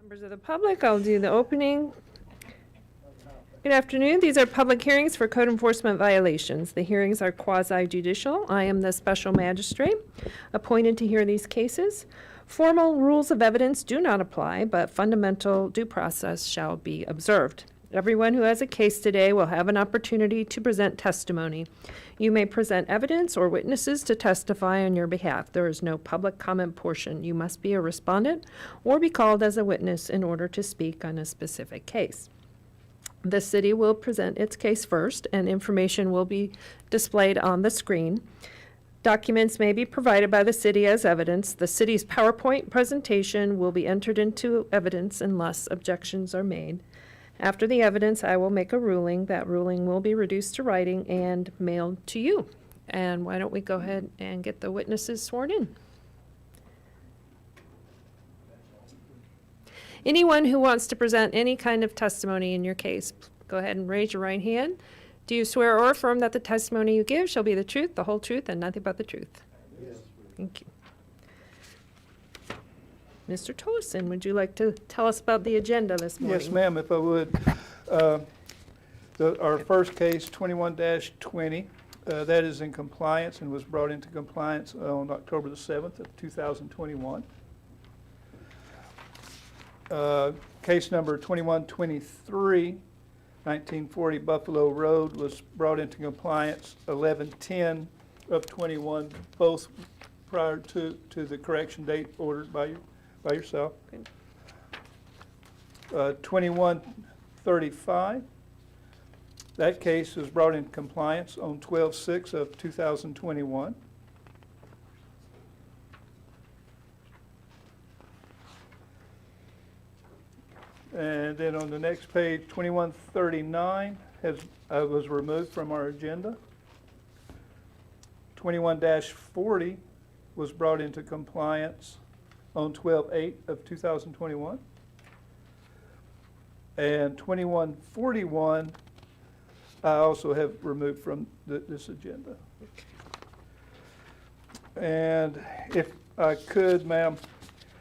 Members of the public, I'll do the opening. Good afternoon. These are public hearings for code enforcement violations. The hearings are quasi-judicial. I am the special magistrate appointed to hear these cases. Formal rules of evidence do not apply, but fundamental due process shall be observed. Everyone who has a case today will have an opportunity to present testimony. You may present evidence or witnesses to testify on your behalf. There is no public comment portion. You must be a respondent or be called as a witness in order to speak on a specific case. The city will present its case first, and information will be displayed on the screen. Documents may be provided by the city as evidence. The city's PowerPoint presentation will be entered into evidence unless objections are made. After the evidence, I will make a ruling. That ruling will be reduced to writing and mailed to you. And why don't we go ahead and get the witnesses sworn in? Anyone who wants to present any kind of testimony in your case, go ahead and raise your right hand. Do you swear or affirm that the testimony you give shall be the truth, the whole truth, and nothing but the truth? Yes. Thank you. Mr. Tolleson, would you like to tell us about the agenda this morning? Yes, ma'am, if I would. Our first case, 21-20, that is in compliance and was brought into compliance on October the 7th of 2021. Case number 2123, 1940 Buffalo Road, was brought into compliance 11/10 of 21, both prior to the correction date ordered by yourself. Okay. 2135, that case was brought into compliance on 12/6 of 2021. And then on the next page, 2139 was removed from our agenda. 21-40 was brought into compliance on 12/8 of 2021. And 2141 I also have removed from this agenda. And if I could, ma'am,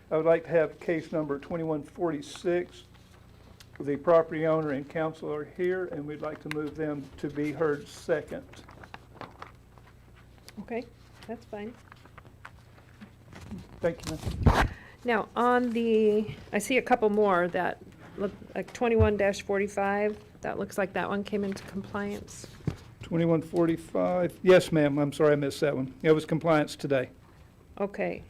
I would like to have case number 2146. The property owner and counsel are here, and we'd like to move them to be heard second. Okay, that's fine. Thank you, ma'am. Now, I see a couple more that look like 21-45. That looks like that one came into compliance. 2145, yes, ma'am, I'm sorry I missed that one. It was compliance today. Okay.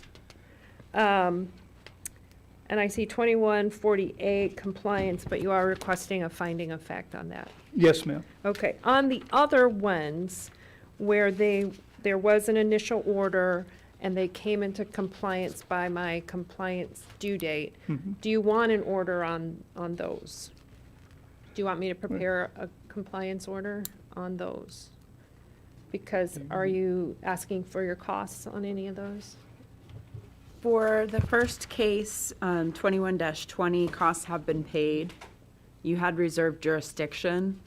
And I see 2148 compliance, but you are requesting a finding of fact on that. Yes, ma'am. Okay, on the other ones where there was an initial order and they came into compliance by my compliance due date, do you want an order on those? Do you want me to prepare a compliance order on those? Because are you asking for your costs on any of those? For the first case, 21-20, costs have been paid. You had reserved jurisdiction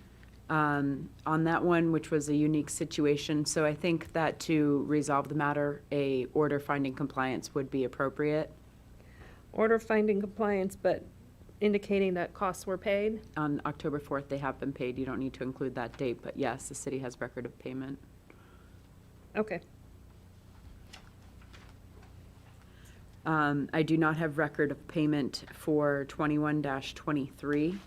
on that one, which was a unique situation. So I think that to resolve the matter, a order finding compliance would be appropriate. Order finding compliance, but indicating that costs were paid? On October 4th, they have been paid. You don't need to include that date, but yes, the city has record of payment. Okay. I do not have record of payment for 21-23.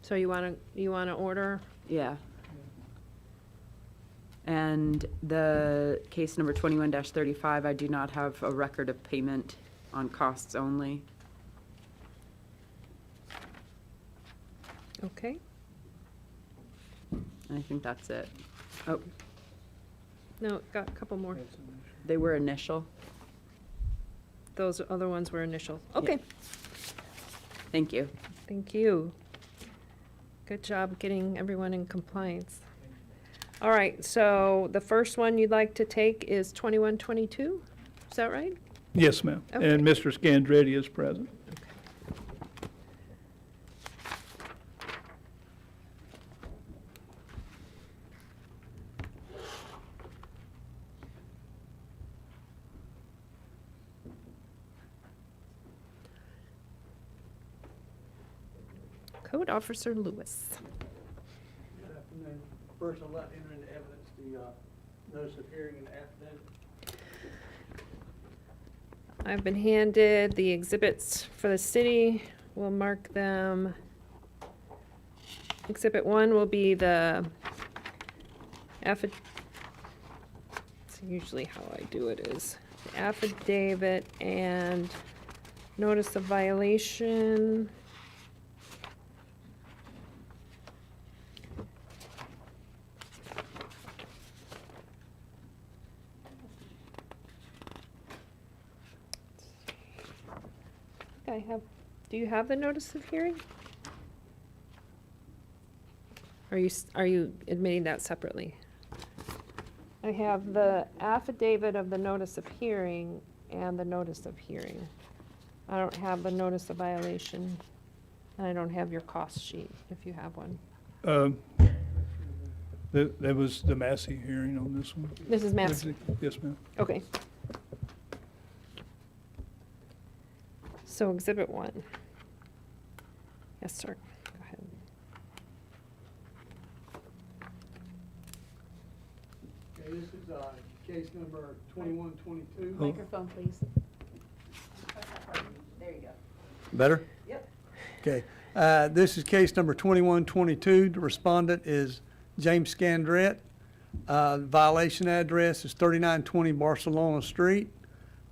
So you want to order? Yeah. And the case number 21-35, I do not have a record of payment on costs only. Okay. And I think that's it. Oh, No, got a couple more. they were initial. Those other ones were initial. Okay. Thank you. Thank you. Good job getting everyone in compliance. All right, so the first one you'd like to take is 2122, is that right? Yes, ma'am. Okay. And Mr. Scandrett is present. Code Officer Louise. Good afternoon. First, I'd like to enter into evidence the notice of hearing and affidavit. I've been handed the exhibits for the city. We'll mark them. Exhibit 1 will be the it's usually how I do it is the affidavit and notice of violation. Do you have the notice of hearing? Are you admitting that separately? I have the affidavit of the notice of hearing and the notice of hearing. I don't have the notice of violation, and I don't have your cost sheet, if you have one. There was the Massey hearing on this one. This is Massey. Yes, ma'am. Okay. So Exhibit 1. Yes, sir. Go ahead. Okay, this is case number 2122. Oh. Microphone, please. There you go. Better? Yep. Okay. This is case number 2122. The respondent is James Scandrett. Violation address is 3920 Barcelona Street.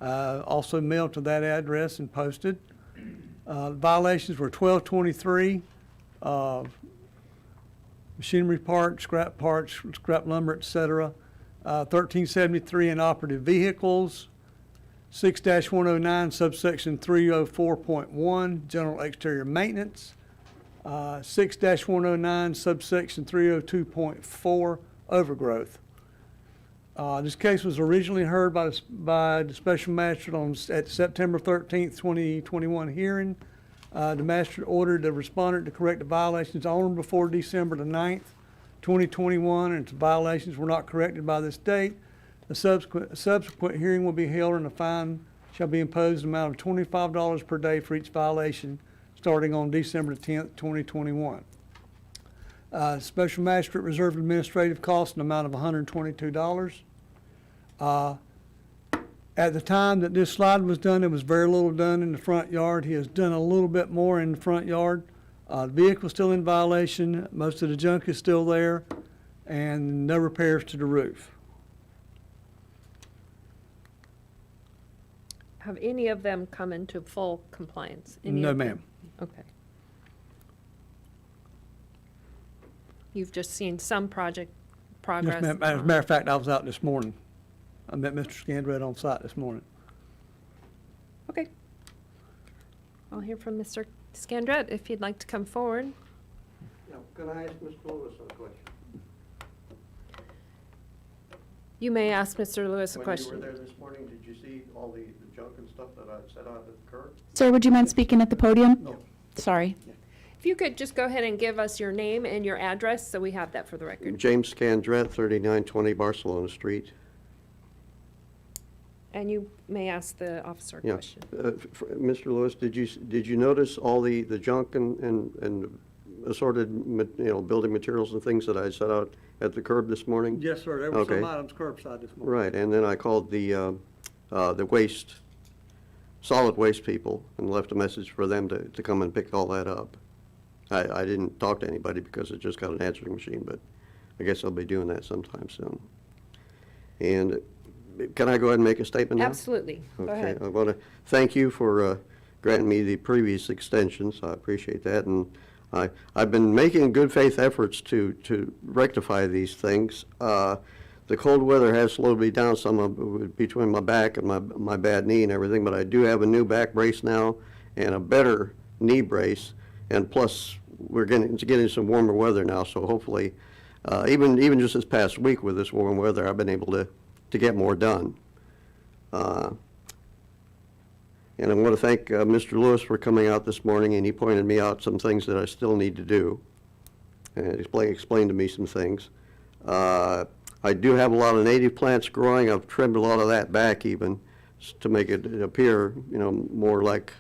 Also mailed to that address and posted. Violations were 1223, machinery parts, scrap lumber, etc. 1373 inoperative vehicles, 6-109 subsection 304.1 general exterior maintenance, 6-109 subsection 302.4 overgrowth. This case was originally heard by the special magistrate at September 13th, 2021 hearing. The magistrate ordered the respondent to correct the violations on or before December the 9th, 2021, and if the violations were not corrected by this date, the subsequent hearing will be held and a fine shall be imposed an amount of $25 per day for each violation starting on December the 10th, 2021. Special magistrate reserved administrative costs in the amount of $122. At the time that this slide was done, there was very little done in the front yard. He has done a little bit more in the front yard. The vehicle's still in violation. Most of the junk is still there, and no repairs to the roof. Have any of them come into full compliance? Any No, of them? ma'am. Okay. You've just seen some project progress? Yes, ma'am. As a matter of fact, I was out this morning. I met Mr. Scandrett on site this morning. Okay. I'll hear from Mr. Scandrett if you'd like to come forward. Now, can I ask Mr. Lewis a question? You may ask Mr. Lewis a When you question. were there this morning, did you see all the junk and stuff that I set out at the curb? Sir, would you mind speaking at the podium? No. Sorry. If you could just go ahead and give us your name and your address so we have that for the record. James Scandrett, 3920 Barcelona Street. And you may ask the officer a Yeah. question. Mr. Lewis, did you notice all the junk and assorted, building materials and things that I set out at the curb this morning? Yes, sir. There were Okay. some items curbside this morning. Right, and then I called the solid waste people and left a message for them to come and pick all that up. I didn't talk to anybody because it just got an answering machine, but I guess I'll be doing that sometime soon. And can I go ahead and make a statement now? Absolutely. Go Okay, ahead. I want to thank you for granting me the previous extensions. I appreciate that, and I've been making good faith efforts to rectify these things. The cold weather has slowed me down some between my back and my bad knee and everything, but I do have a new back brace now and a better knee brace, and plus we're getting some warmer weather now, so hopefully, even just this past week with this warm weather, I've been able to get more done. And I want to thank Mr. Lewis for coming out this morning, and he pointed me out some things that I still need to do, and explained to me some things. I do have a lot of native plants growing. I've trimmed a lot of that back even to make it appear, more like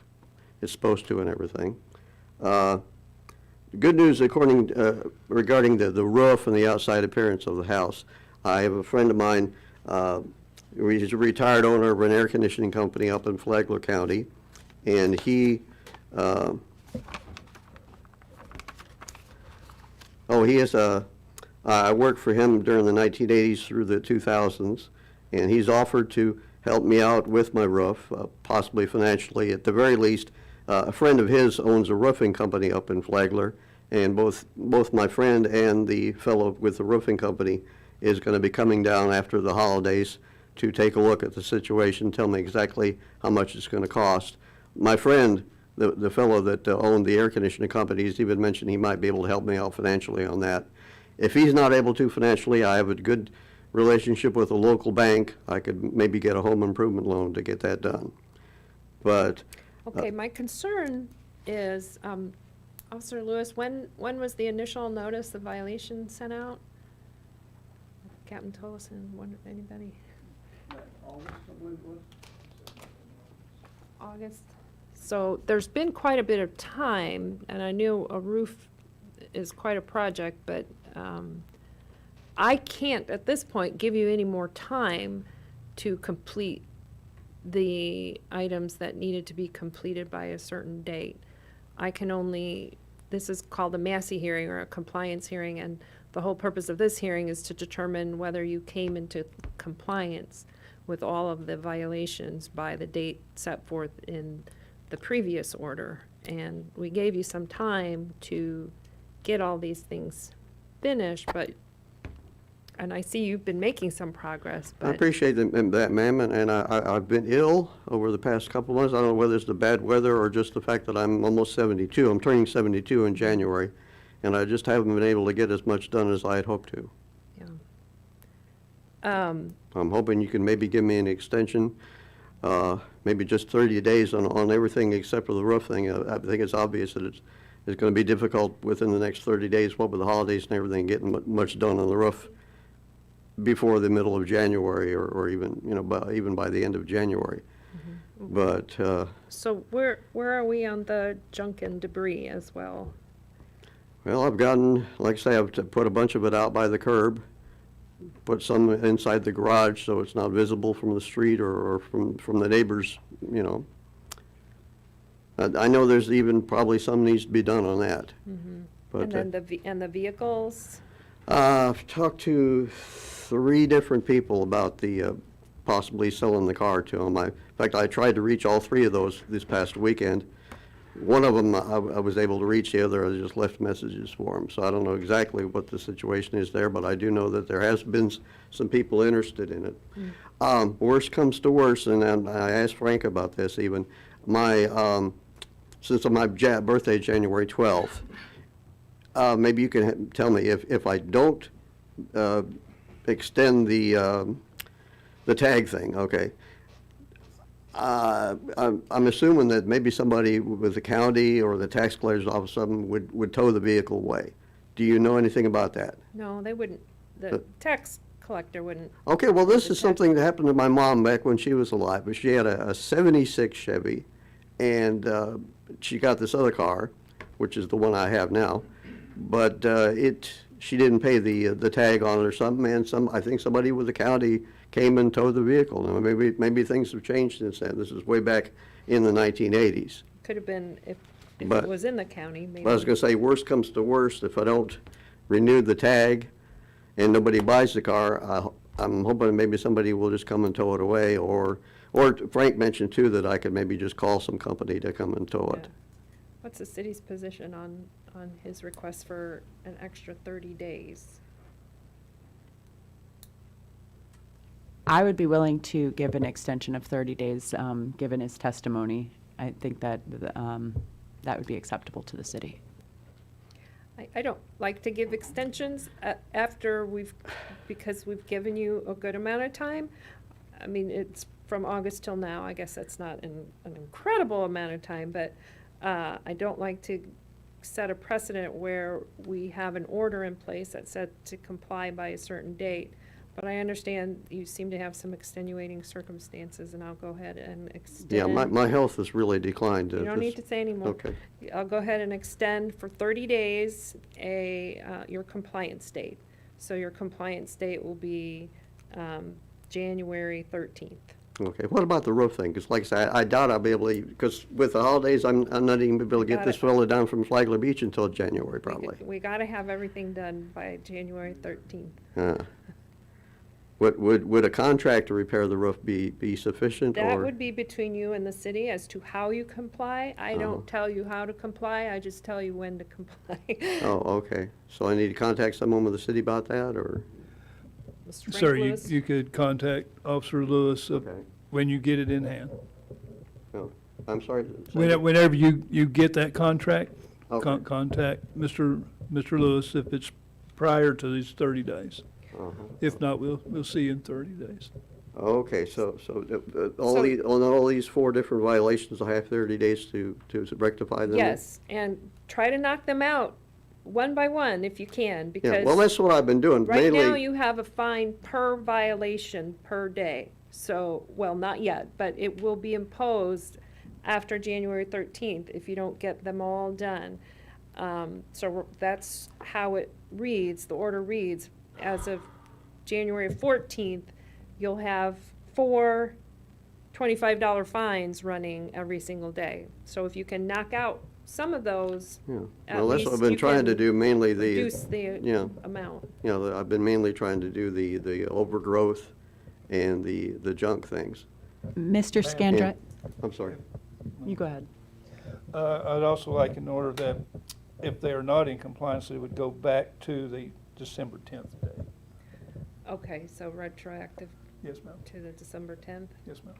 it's supposed to and everything. good news according, regarding the roof and the outside appearance of the house. I have a friend of mine, he's a retired owner of an air conditioning company up in Flagler County, and he, I worked for him during the 1980s through the 2000s, and he's offered to help me out with my roof, possibly financially. At the very least, a friend of his owns a roofing company up in Flagler, and both my friend and the fellow with the roofing company is going to be coming down after the holidays to take a look at the situation, tell me exactly how much it's going to cost. My friend, the fellow that owned the air conditioning company, he's even mentioned he might be able to help me out financially on that. If he's not able to financially, I have a good relationship with a local bank. I could maybe get a home improvement loan to get that done. But Okay, my concern is, Officer Lewis, when was the initial notice of violation sent out? Captain Tolleson, anybody? August. So there's been quite a bit of time, and I knew a roof is quite a project, but I can't, at this point, give you any more time to complete the items that needed to be completed by a certain date. I can only, this is called a Massey hearing or a compliance hearing, and the whole purpose of this hearing is to determine whether you came into compliance with all of the violations by the date set forth in the previous order. And we gave you some time to get all these things finished, but, and I see you've been making some progress, I but. appreciate that, ma'am, and I've been ill over the past couple of months. I don't know whether it's the bad weather or just the fact that I'm almost 72. I'm turning 72 in January, and I just haven't been able to get as much done as I had hoped to. I'm hoping you can maybe give me an extension, maybe just 30 days on everything except for the roof thing. I think it's obvious that it's going to be difficult within the next 30 days, what with the holidays and everything, getting much done on the roof before the middle of January or even, even by the end of January. But, So where are we on the junk and debris as well? well, I've gotten, like I say, I've put a bunch of it out by the curb, put some inside the garage so it's not visible from the street or from the neighbors, I know there's even probably some needs to be done on that. But, And then the vehicles? I've talked to 3 different people about the possibly selling the car to them. In fact, I tried to reach all 3 of those this past weekend. One of them I was able to reach, the other I just left messages for them. So I don't know exactly what the situation is there, but I do know that there has been some people interested in it. Worst comes to worst, and I asked Frank about this even, since my birthday January 12th, maybe you can tell me if I don't extend the tag thing, okay. I'm assuming that maybe somebody with the county or the tax collector's office or something would tow the vehicle away. Do you know anything about that? No, they wouldn't, the tax collector wouldn't. Okay, well, this The is tax- something that happened to my mom back when she was alive, but she had a 76 Chevy, and she got this other car, which is the one I have now, but she didn't pay the tag on it or something, and I think somebody with the county came and towed the vehicle. Now, maybe things have changed since then. This is way back in the 1980s. Could have been if But- it was in the county, maybe. But I was going to say, worst comes to worst, if I don't renew the tag and nobody buys the car, I'm hoping maybe somebody will just come and tow it away, or Frank mentioned too that I could maybe just call some company to come and tow it. Yeah. What's the city's position on his request for an extra 30 days? I would be willing to give an extension of 30 days, given his testimony. I think that that would be acceptable to the city. I don't like to give extensions after because we've given you a good amount of time. I mean, it's from August till now. I guess that's not an incredible amount of time, but I don't like to set a precedent where we have an order in place that said to comply by a certain date, But I understand you seem to have some extenuating circumstances, and I'll go ahead and extend. Yeah, my health has really declined. You don't need to say anymore. Okay, I'll go ahead and extend for 30 days your compliance date. So your compliance date will be January 13th. okay. What about the roof thing? Because like I said, I doubt I'll be able to, because with the holidays, I'm not even able to get Got this it. fella down from Flagler Beach until January, probably. We got to have everything done by January 13th. Would a contractor repair the roof be sufficient, or? That would be between you and the city as to how you comply. I Uh-huh. don't tell you how to comply, I just tell you when to comply. Oh, okay. So I need to contact someone with the city about that, or? Mr. Frank Sir, Lewis? you could contact Officer Lewis when you get it in hand. No, I'm sorry. say that. Whenever you get that contract, Okay. contact Mr. Lewis if it's prior to these 30 days. Uh-huh. If not, we'll see you in 30 days. Okay, so all So- these, on all these 4 different violations, I have 30 days to rectify them? Yes, and try to knock them out one by one if you can, Yeah, because well, that's what I've been doing, right now mainly. you have a fine per violation per day. So, well, not yet, but it will be imposed after January 13th if you don't get them all done. So that's how it reads, the order reads. As of January 14th, you'll have 4 $25 fines running every single day. So if you can knock out some of those, Yeah. at Well, that's what I've least been you trying to can do, mainly the, reduce the yeah. amount. I've been mainly trying to do the overgrowth and the junk things. Mr. Scandrett, I'm sorry. You go ahead. I'd also like in order that if they are not in compliance, it would go back to the December 10th day. Okay, so retroactive Yes, ma'am. to the December 10th. Yes, ma'am.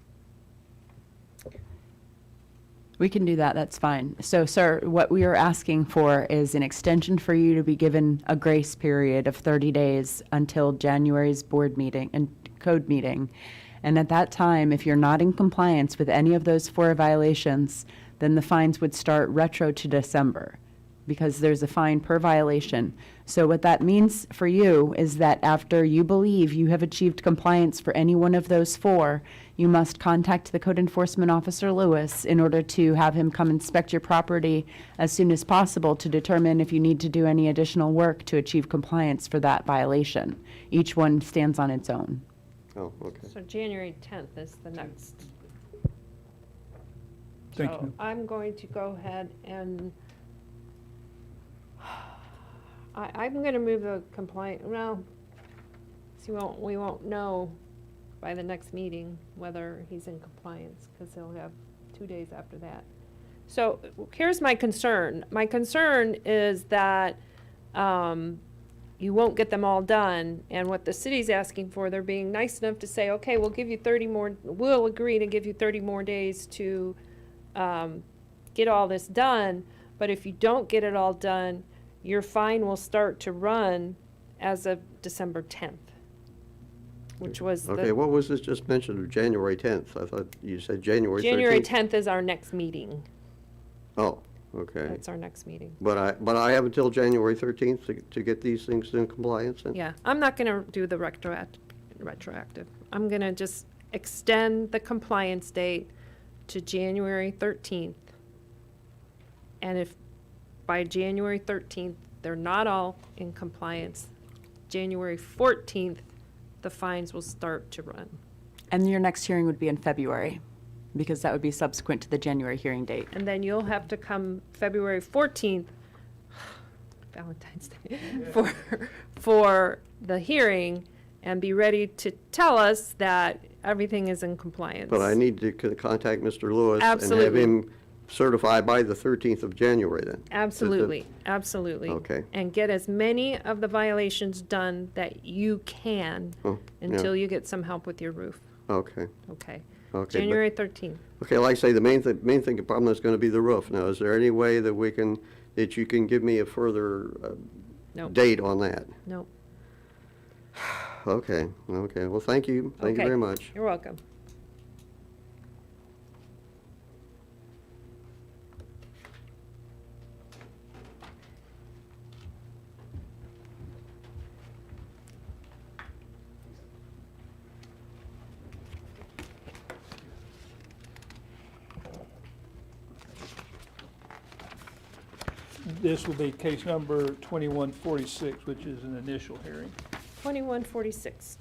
We can do that, that's fine. So, sir, what we are asking for is an extension for you to be given a grace period of 30 days until January's board meeting and code meeting. And at that time, if you're not in compliance with any of those 4 violations, then the fines would start retro to December, because there's a fine per violation. So what that means for you is that after you believe you have achieved compliance for any one of those 4, you must contact the code enforcement officer, Louis, in order to have him come inspect your property as soon as possible to determine if you need to do any additional work to achieve compliance for that violation. Each one stands on its own. Oh, okay. So January 10th is the next. Thank So you. I'm going to go ahead and, I'm going to move the compliant, well, see, we won't know by the next meeting whether he's in compliance, because he'll have 2 days after that. So here's my concern. My concern is that you won't get them all done, and what the city's asking for, they're being nice enough to say, okay, we'll give you 30 more, we'll agree to give you 30 more days to get all this done, but if you don't get it all done, your fine will start to run as of December 10th, which was Okay, the, what was this just mentioned of January 10th? I thought you said January 13th. January 10th is our next meeting. Oh, okay. That's our next meeting. But I have until January 13th to get these things in compliance then? Yeah, I'm not gonna do the retroactive. I'm gonna just extend the compliance date to January 13th. And if by January 13th, they're not all in compliance, January 14th, the fines will start to run. And your next hearing would be in February, because that would be subsequent to the January hearing date. And then you'll have to come February 14th, Valentine's Day, for the hearing and be ready to tell us that everything is in compliance. But I need to contact Mr. Lewis and have Absolutely. him certified by the 13th of January then? Absolutely, absolutely. Okay. And get as many of the violations done that you can Oh, yeah. until you get some help with your roof, Okay, okay? okay. but- January 13th. Okay, like I say, the main thing, the problem is going to be the roof. Now, is there any way that you can give me a further No, date on that? no. Okay, okay. Well, thank you. Thank you Okay. very much. You're welcome. This will be case number 2146, which is an initial hearing. 2146.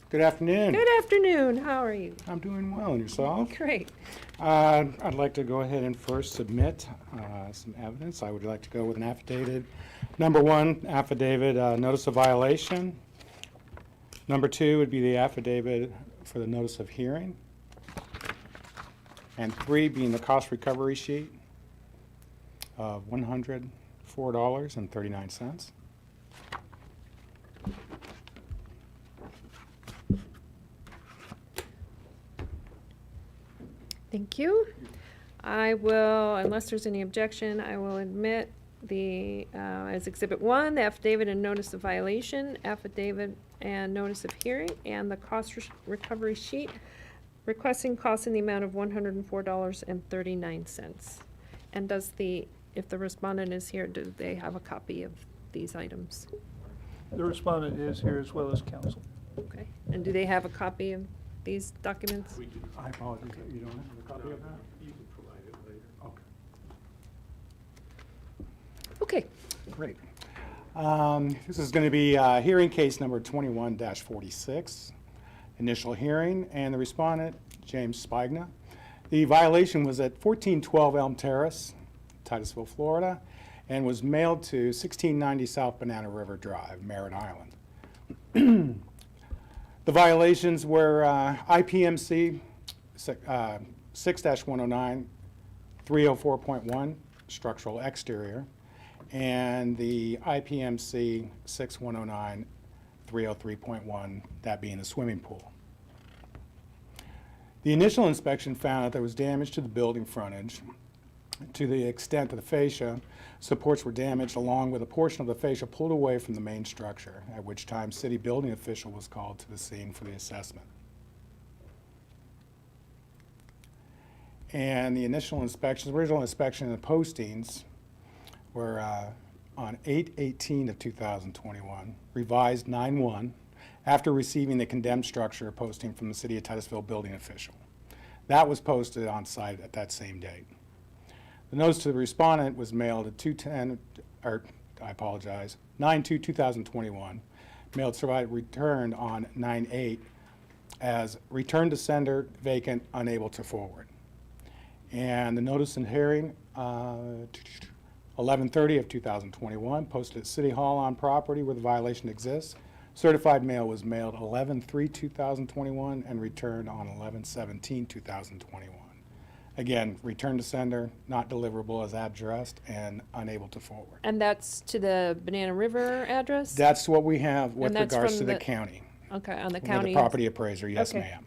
Good afternoon. Good afternoon, how are you? I'm doing well, and yourself? Great. I'd like to go ahead and first submit some evidence. I would like to go with an affidavit. Number one, affidavit, notice of violation. Number two would be the affidavit for the notice of hearing. And three being the cost recovery sheet of $104.39. Thank you. I will, unless there's any objection, I will admit the, as Exhibit 1, the affidavit and notice of violation, affidavit and notice of hearing, and the cost recovery sheet requesting costs in the amount of $104.39. And does the, if the respondent is here, do they have a copy of these items? The respondent is here as well as counsel. Okay. And do they have a copy of these documents? I apologize, you don't have a copy of that? You can provide it later. Okay. Okay. Great. This is going to be hearing case number 21-46, initial hearing, and the respondent, James Spigna. The violation was at 1412 Elm Terrace, Titusville, Florida, and was mailed to 1690 South Banana River Drive, Merritt Island. The violations were IPMC 6-109, 304.1, structural exterior, and the IPMC 6109, 303.1, that being the swimming pool. The initial inspection found that there was damage to the building frontage to the extent that the fascia supports were damaged, along with a portion of the fascia pulled away from the main structure, at which time city building official was called to the scene for the assessment. And the initial inspections, original inspection and the postings were on 8/18 of 2021, revised 9/1, after receiving the condemned structure posting from the City of Titusville building official. That was posted on site at that same date. The notice to the respondent was mailed at 9/2/2021, mailed certified returned on 9/8 as returned to sender, vacant, unable to forward. And the notice in hearing, 11/30 of 2021, posted at City Hall on property where the violation exists. Certified mail was mailed 11/3/2021 and returned on 11/17/2021. Again, return to sender, not deliverable as addressed, and unable to forward. And that's to the Banana River address? That's what we have with And that's regards from to the the county. Okay, on the With county. the property appraiser, yes, Okay. ma'am.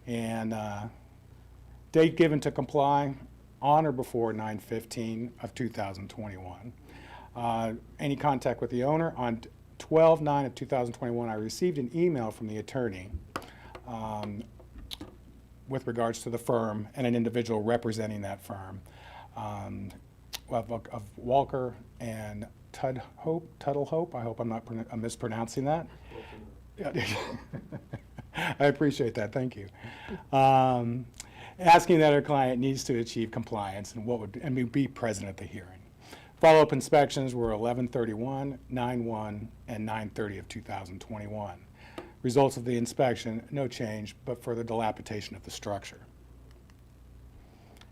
And date given to comply on or before 9/15 of 2021. Any contact with the owner? On 12/9 of 2021, I received an email from the attorney with regards to the firm and an individual representing that firm, of Walker and Tuttle Hope. I hope I'm not mispronouncing that. I appreciate that, thank you. Asking that our client needs to achieve compliance and be present at the hearing. Follow-up inspections were 11/31, 9/1, and 9/30 of 2021. Results of the inspection, no change, but further dilapidation of the structure.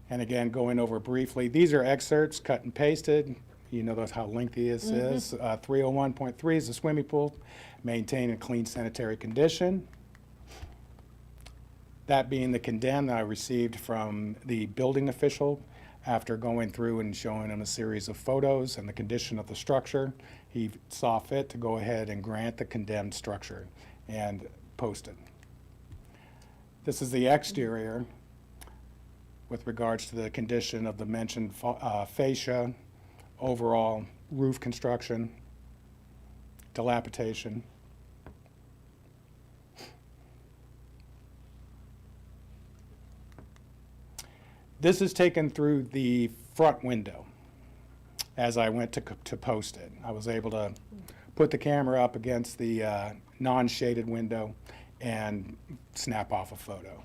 And again, going over briefly, these are excerpts cut and pasted. You know how lengthy this is. 301.3 is the swimming pool, maintain a clean sanitary condition. That being the condemned that I received from the building official after going through and showing him a series of photos and the condition of the structure. He saw fit to go ahead and grant the condemned structure and posted. This is the exterior with regards to the condition of the mentioned fascia, overall roof construction, dilapidation. This is taken through the front window as I went to post it. I was able to put the camera up against the non-shaded window and snap off a photo.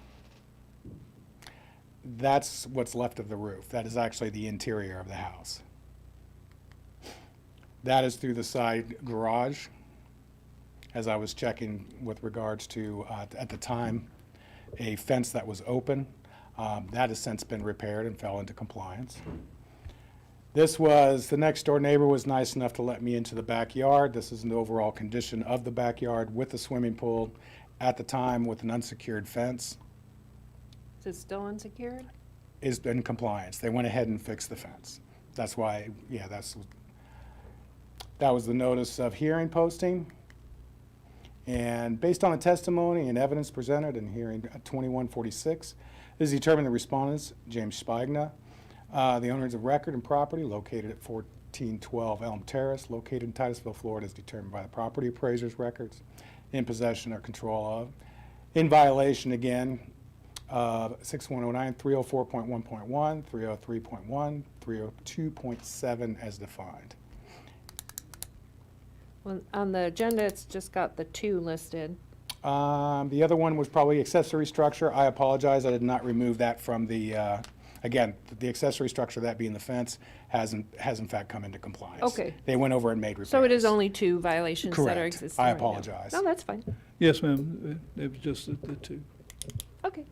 That's what's left of the roof. That is actually the interior of the house. That is through the side garage. As I was checking with regards to, at the time, a fence that was open. That has since been repaired and fell into compliance. This was, the next door neighbor was nice enough to let me into the backyard. This is an overall condition of the backyard with the swimming pool at the time with an unsecured fence. Is it still unsecured? Is in compliance. They went ahead and fixed the fence. That's why, yeah, that was the notice of hearing posting. And based on the testimony and evidence presented in hearing 2146, it is determined the respondents, James Spigna, the owners of record and property located at 1412 Elm Terrace, located in Titusville, Florida, as determined by the property appraiser's records, in possession or control of, in violation again of 6109, 304.1.1, 303.1, 302.7 as defined. Well, on the agenda, it's just got the 2 listed. The other one was probably accessory structure. I apologize, I did not remove that from the, again, the accessory structure, that being the fence, has in fact come into compliance. Okay. They went over and made repairs. So it is only 2 violations that are Correct. existing I right now. apologize. No, that's fine. Yes, ma'am. It was just the 2. Okay.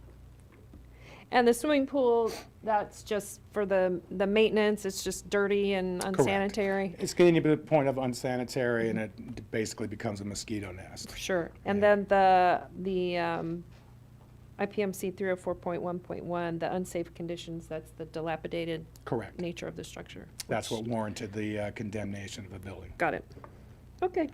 And the swimming pool, that's just for the maintenance, it's just dirty and unsanitary? It's getting to the point of unsanitary, and it basically becomes a mosquito nest. Sure. And then the IPMC 304.1.1, the unsafe conditions, that's the dilapidated Correct. nature of the structure. That's what warranted the condemnation of the building. Got it. Okay.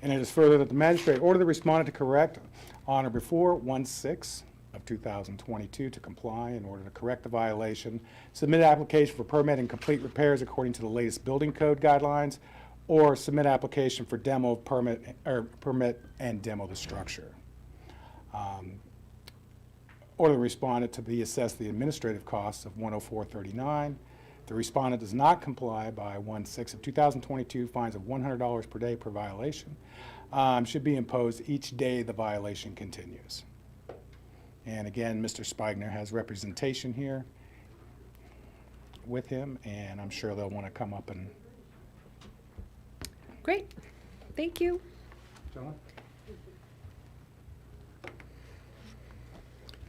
And it is further that the magistrate ordered the respondent to correct on or before 1/6 of 2022 to comply in order to correct the violation, submit an application for permit and complete repairs according to the latest building code guidelines, or submit application for demo of permit and demo the structure. Order the respondent to be assessed the administrative costs of $104.39. The respondent does not comply by 1/6 of 2022, fines of $100 per day per violation should be imposed each day the violation continues. And again, Mr. Spigner has representation here with him, and I'm sure they'll want to come up and. Great. Thank you. Gentlemen?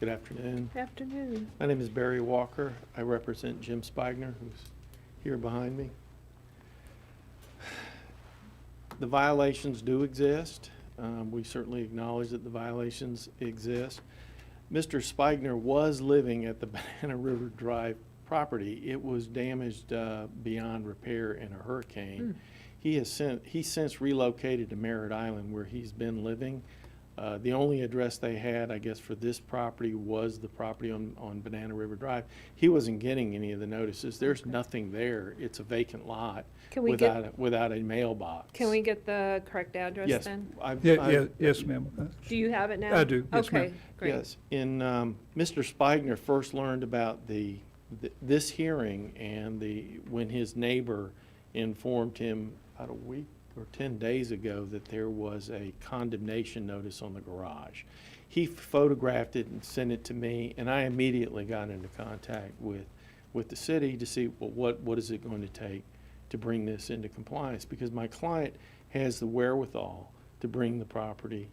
Good afternoon. Afternoon. My name is Barry Walker. I represent Jim Spigner, who's here behind me. The violations do exist. We certainly acknowledge that the violations exist. Mr. Spigner was living at the Banana River Drive property. It was damaged beyond repair in a hurricane. He's since relocated to Merritt Island, where he's been living. The only address they had, I guess, for this property was the property on Banana River Drive. He wasn't getting any of the notices. There's nothing there. It's a vacant lot Can we without a mailbox. Can we get the correct address Yes. then? Yes, ma'am. Do you have it now? I do. Yes, ma'am. Okay, great. Yes. In Mr. Spigner first learned about this hearing and when his neighbor informed him about a week or 10 days ago that there was a condemnation notice on the garage. He photographed it and sent it to me, and I immediately got into contact with the city to see, well, what is it going to take to bring this into compliance, because my client has the wherewithal to bring the property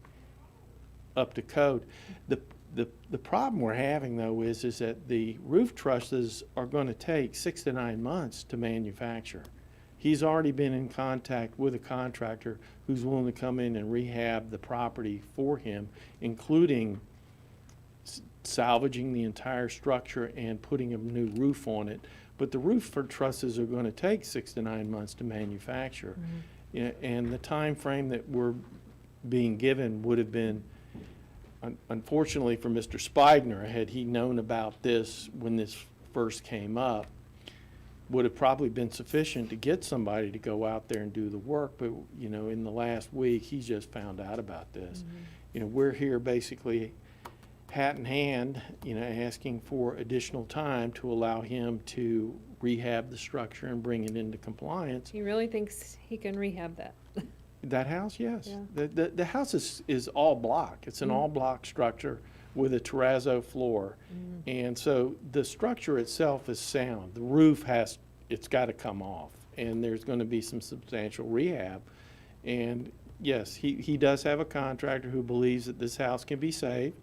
up to code. The problem we're having, though, is that the roof trusses are going to take 6 to 9 months to manufacture. He's already been in contact with a contractor who's willing to come in and rehab the property for him, including salvaging the entire structure and putting a new roof on it. But the roof for trusses are going to take 6 to 9 months to manufacture. Yeah, and the time frame that we're being given would have been, unfortunately for Mr. Spigner, had he known about this when this first came up, would have probably been sufficient to get somebody to go out there and do the work. But, you know, in the last week, he just found out about this. You know, we're here basically hat in hand, you know, asking for additional time to allow him to rehab the structure and bring it into compliance. He really thinks he can rehab that? That house, yes. Yeah. The house is all block. It's an all block structure with a terrazzo floor. And so the structure itself is sound. The roof it's got to come off. and there's going to be some substantial rehab. And yes, he does have a contractor who believes that this house can be saved.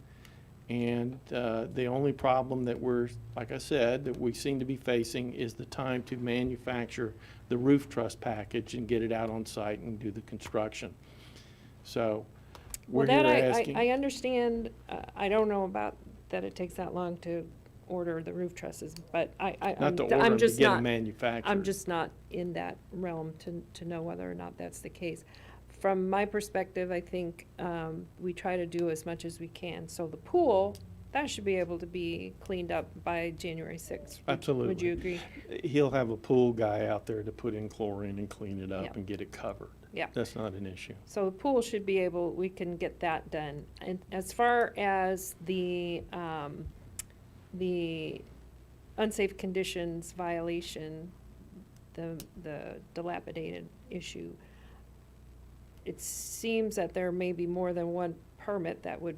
And the only problem that we're, like I said, that we seem to be facing is the time to manufacture the roof truss package and get it out on site and do the construction. So we're Well, here that asking. I understand, I don't know about that it takes that long to order the roof trusses, but Not to order I'm them, to just get them not, manufactured. I'm just not in that realm to know whether or not that's the case. From my perspective, I think we try to do as much as we can. So the pool, that should be able to be cleaned up by January 6th. Absolutely. Would you agree? He'll have a pool guy out there to put in chlorine and clean it Yeah. up and get it covered. Yeah. That's not an issue. So the pool should be able, we can get that done. And as far as the unsafe conditions violation, the dilapidated issue, it seems that there may be more than one permit that would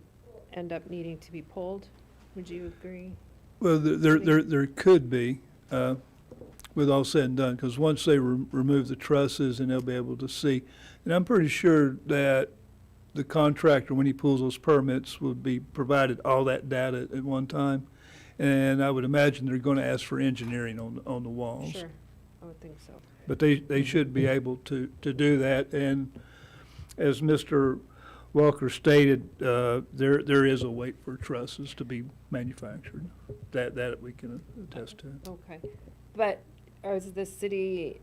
end up needing to be pulled. Would you agree? Well, there could be, with all said and done, because once they remove the trusses and they'll be able to see. And I'm pretty sure that the contractor, when he pulls those permits, would be provided all that data at one time. And I would imagine they're going to ask for engineering on the walls. Sure, I would think so. But they should be able to do that. And as Mr. Walker stated, there is a wait for trusses to be manufactured. That we can attest to. Okay, but is the city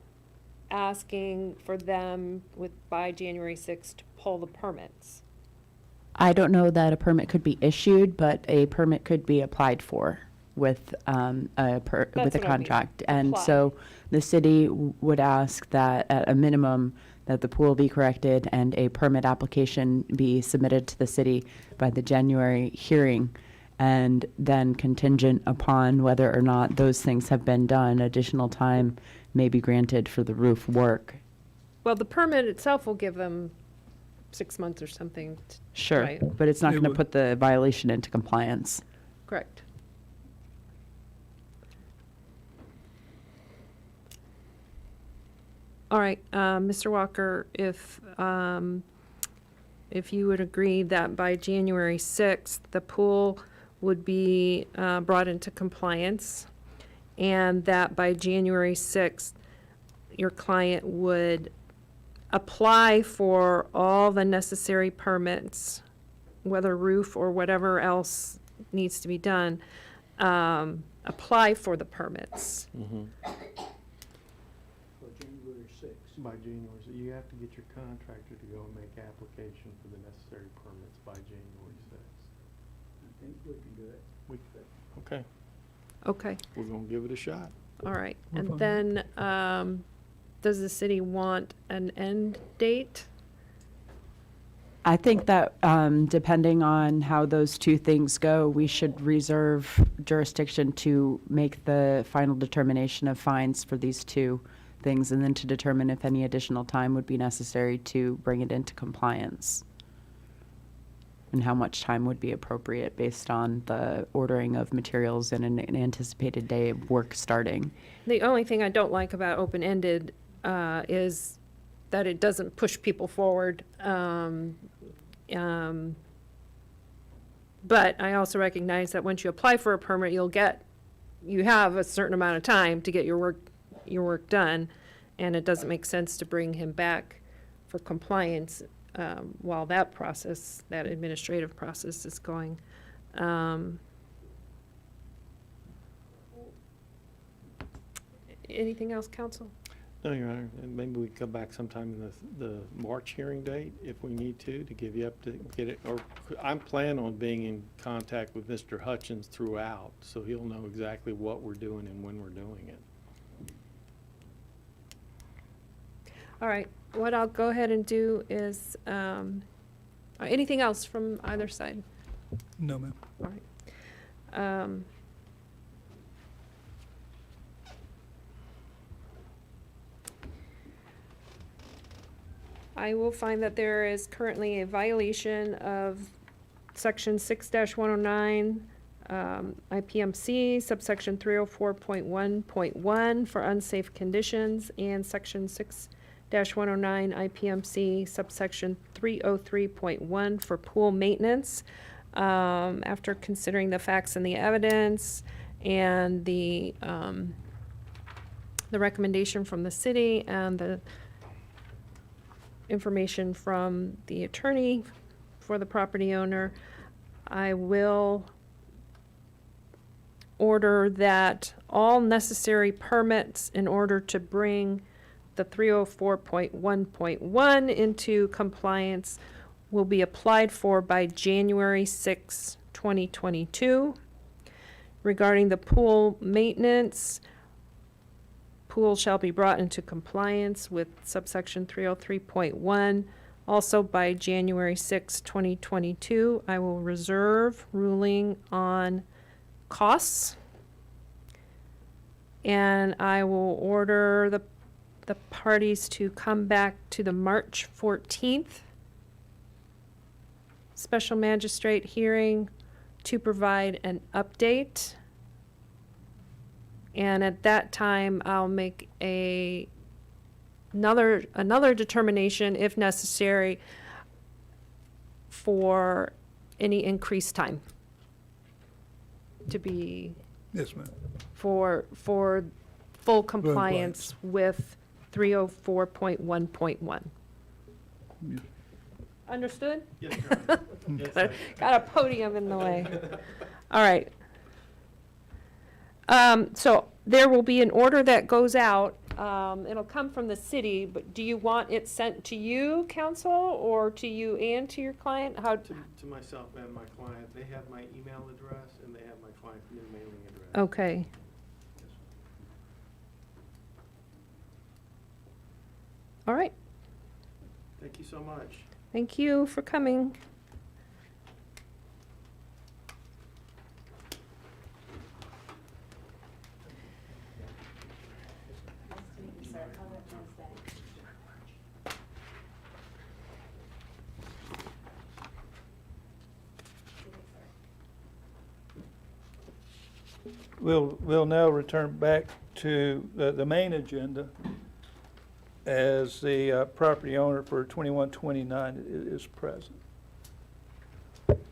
asking for them by January 6th to pull the permits? I don't know that a permit could be issued, but a permit could be applied for with with a what I mean, contract. And apply. so the city would ask that at a minimum that the pool be corrected and a permit application be submitted to the city by the January hearing. And then contingent upon whether or not those things have been done, additional time may be granted for the roof work. Well, the permit itself will give them 6 months or something. Sure, Right. but it's not It going to would- put the violation into compliance. Correct. All right, Mr. Walker, if you would agree that by January 6th, the pool would be brought into compliance, and that by January 6th, your client would apply for all the necessary permits, whether roof or whatever else needs to be done, apply for the permits. By January, so you have to get your contractor to go and make application for the necessary permits by January 6th. I think we can do it. Okay, Okay, we're gonna give it a shot. all right. We're And fine. then, does the city want an end date? I think that depending on how those two things go, we should reserve jurisdiction to make the final determination of fines for these two things, and then to determine if any additional time would be necessary to bring it into compliance, and how much time would be appropriate based on the ordering of materials and an anticipated day of work starting. The only thing I don't like about open-ended is that it doesn't push people forward. But I also recognize that once you apply for a permit, you have a certain amount of time to get your work done, and it doesn't make sense to bring him back for compliance while that administrative process is going. Anything else, council? No, Your Honor, and maybe we come back sometime in the March hearing date if we need to give you up to get it, or I'm planning on being in contact with Mr. Hutchins throughout, so he'll know exactly what we're doing and when we're doing it. All right, what I'll go ahead and do is, anything else from either side? No, ma'am. All right. I will find that there is currently a violation of section 6-109 IPMC subsection 304.1.1 for unsafe conditions, and section 6-109 IPMC subsection 303.1 for pool maintenance. After considering the facts and the evidence and the recommendation from the city and the information from the attorney for the property owner, I will order that all necessary permits in order to bring the 304.1.1 into compliance will be applied for by January 6, 2022. Regarding the pool maintenance, pool shall be brought into compliance with subsection 303.1 also by January 6, 2022. I will reserve ruling on costs, and I will order the parties to come back to the March 14th special magistrate hearing to provide an update. And at that time, I'll make another determination, if necessary, for any increased time to be Yes, ma'am. for full compliance with 304.1.1. Yes. Understood? Yes, Your Honor. Yes, I- Got a podium in the way. All right. So there will be an order that goes out. It'll come from the city, but do you want it sent to you, counsel, or to you and to your client? How? To myself and my client, they have my email address and they have my client's new mailing address. Okay. Yes. All right. Thank you so much. Thank you for coming. We'll now return back to the main agenda as the property owner for 2129 is present.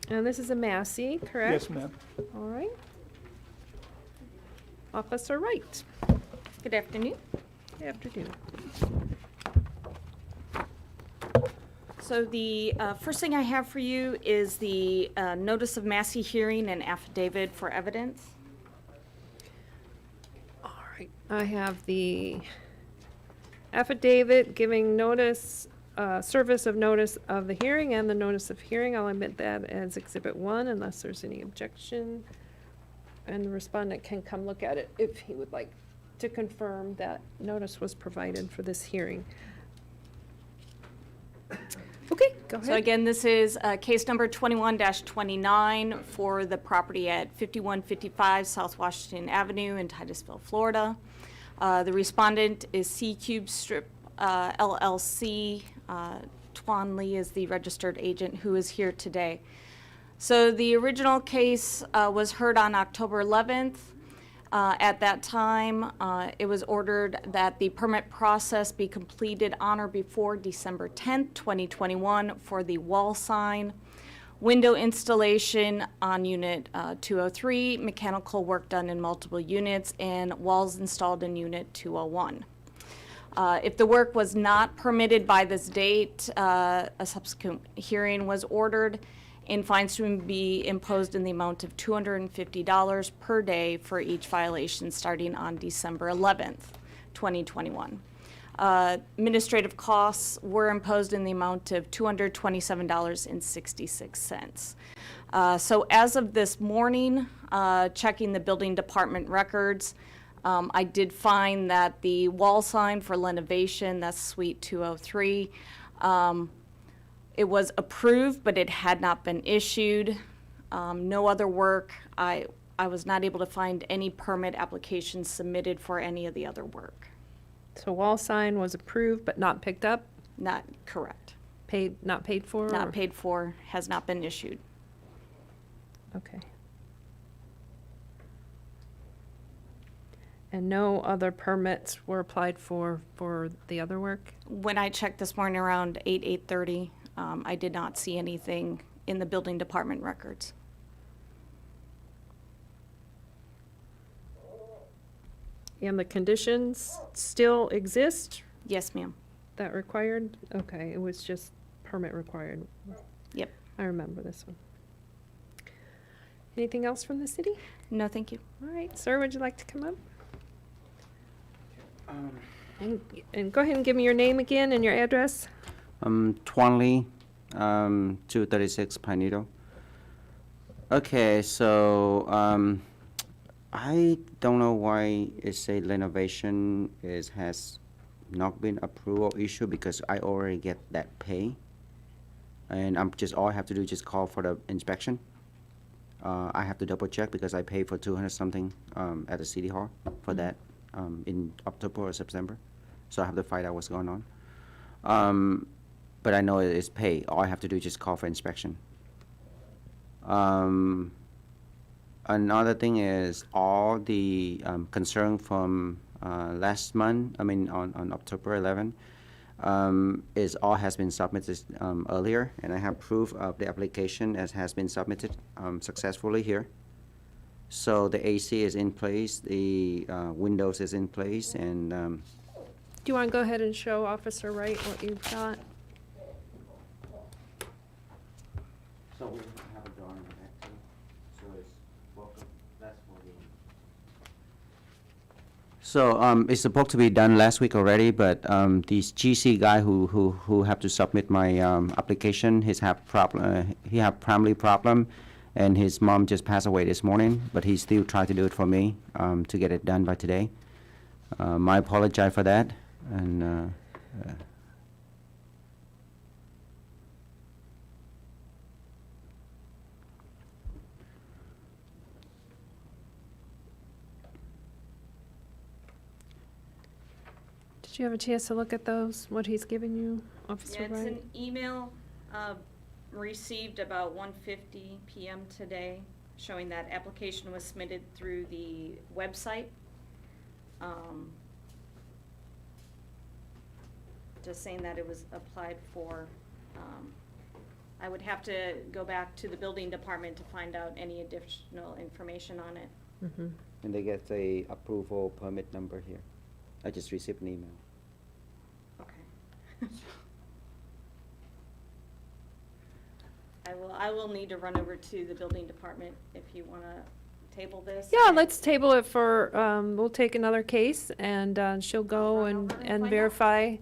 And this is a Massey, correct? Yes, ma'am. All right. Officer Wright. Good afternoon. Good afternoon. So the first thing I have for you is the notice of Massey hearing and affidavit for evidence. All right. I have the affidavit giving notice, service of notice of the hearing and the notice of hearing. I'll admit that as Exhibit 1 unless there's any objection. And the respondent can come look at it if he would like to confirm that notice was provided for this hearing. Okay, go ahead. So again, this is case number 21-29 for the property at 5155 South Washington Avenue in Titusville, Florida. The respondent is C Cube Strip LLC. Tuan Lee is the registered agent who is here today. So the original case was heard on October 11th. At that time, it was ordered that the permit process be completed on or before December 10th, 2021 for the wall sign, window installation on unit 203, mechanical work done in multiple units, and walls installed in unit 201. If the work was not permitted by this date, a subsequent hearing was ordered, and fines to be imposed in the amount of $250 per day for each violation starting on December 11th, 2021. Administrative costs were imposed in the amount of $227.66. So as of this morning, checking the building department records, I did find that the wall sign for Lenovation, that's Suite 203, it was approved, but it had not been issued. No other work. I was not able to find any permit applications submitted for any of the other work. So wall sign was approved but not picked up? Not correct. Not paid for? Not or- paid for, has not been issued. Okay. And no other permits were applied for the other work? When I checked this morning around 8:30, I did not see anything in the building department records. And the conditions still exist Yes, ma'am. that required? Okay, it was just permit required. Yep. I remember this one. Anything else from the city? No, thank you. All right, sir, would you like to come up? And go ahead and give me your name again and your address. 20, 236 Pinedo. Okay, so I don't know why it's a renovation has not been approved or issued because I already get that pay. And all I have to do is just call for the inspection. I have to double check because I paid for 200 something at the city hall for that in October or September. So I have to find out what's going on. But I know it is paid. All I have to do is just call for inspection. Another thing is all the concern from last month, on October 11, is all has been submitted earlier, and I have proof of the application as has been submitted successfully here. So the AC is in place, the windows is in place, and Do you want to go ahead and show Officer Wright what you've got? so we have a drawing of that too. So it's welcome. That's for the. So it's supposed to be done last week already, but this GC guy who have to submit my application, he have family problem, and his mom just passed away this morning. But he still tried to do it for me to get it done by today. I apologize for that, and. Did you have a chance to look at those, what he's given you, Officer Yeah, it's Wright? an email received about 1:50 p.m. today, showing that application was submitted through the website. Just saying that it was applied for. I would have to go back to the building department to find out any additional information on it. Mhm. And they get the approval permit number here. I just received an email. Okay. I will need to run over to the building department if you want to table this. Yeah, let's table it for, we'll take another case, and she'll go Run and over and find out. verify.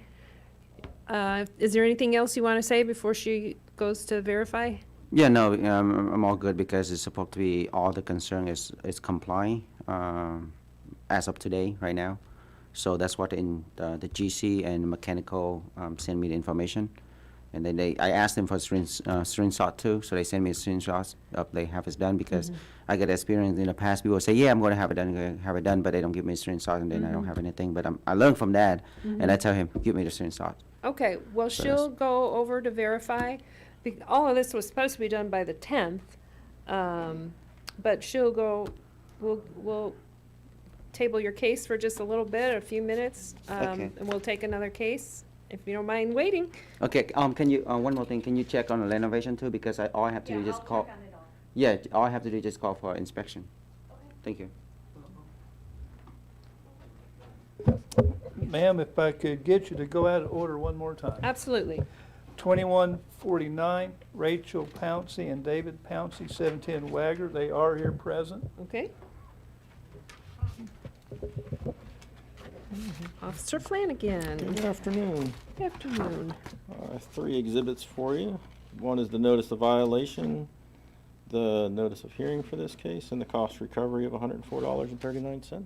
Is there anything else you want to say before she goes to verify? Yeah, no, I'm all good because it's supposed to be, all the concern is complying as of today, right now. So that's what the GC and mechanical send me the information. And then I asked them for screenshot too, so they send me a screenshot of they have it done because I get experience in the past. People say, yeah, I'm going to have it done, but they don't give me a screenshot, and then I don't have anything. But I learned from that, and I tell him, give me the screenshot. Okay, well, So she'll go over to verify. All of this was supposed to be done by the 10th, but she'll go, we'll table your case for just a little bit, a few minutes, Okay. and we'll take another case, if you don't mind waiting. Okay, can you, one more thing, can you check on the renovation too? Because all I have to do is just call. Yeah, all I have to do is just call for inspection. Thank you. Ma'am, if I could get you to go out of order one more time. Absolutely. 2149, Rachel Pouncy and David Pouncy, 710 Wagger. They are here present. Okay. Officer Flanagan. Good afternoon. Good afternoon. 3 exhibits for you. One is the notice of violation, the notice of hearing for this case, and the cost recovery of $104.39.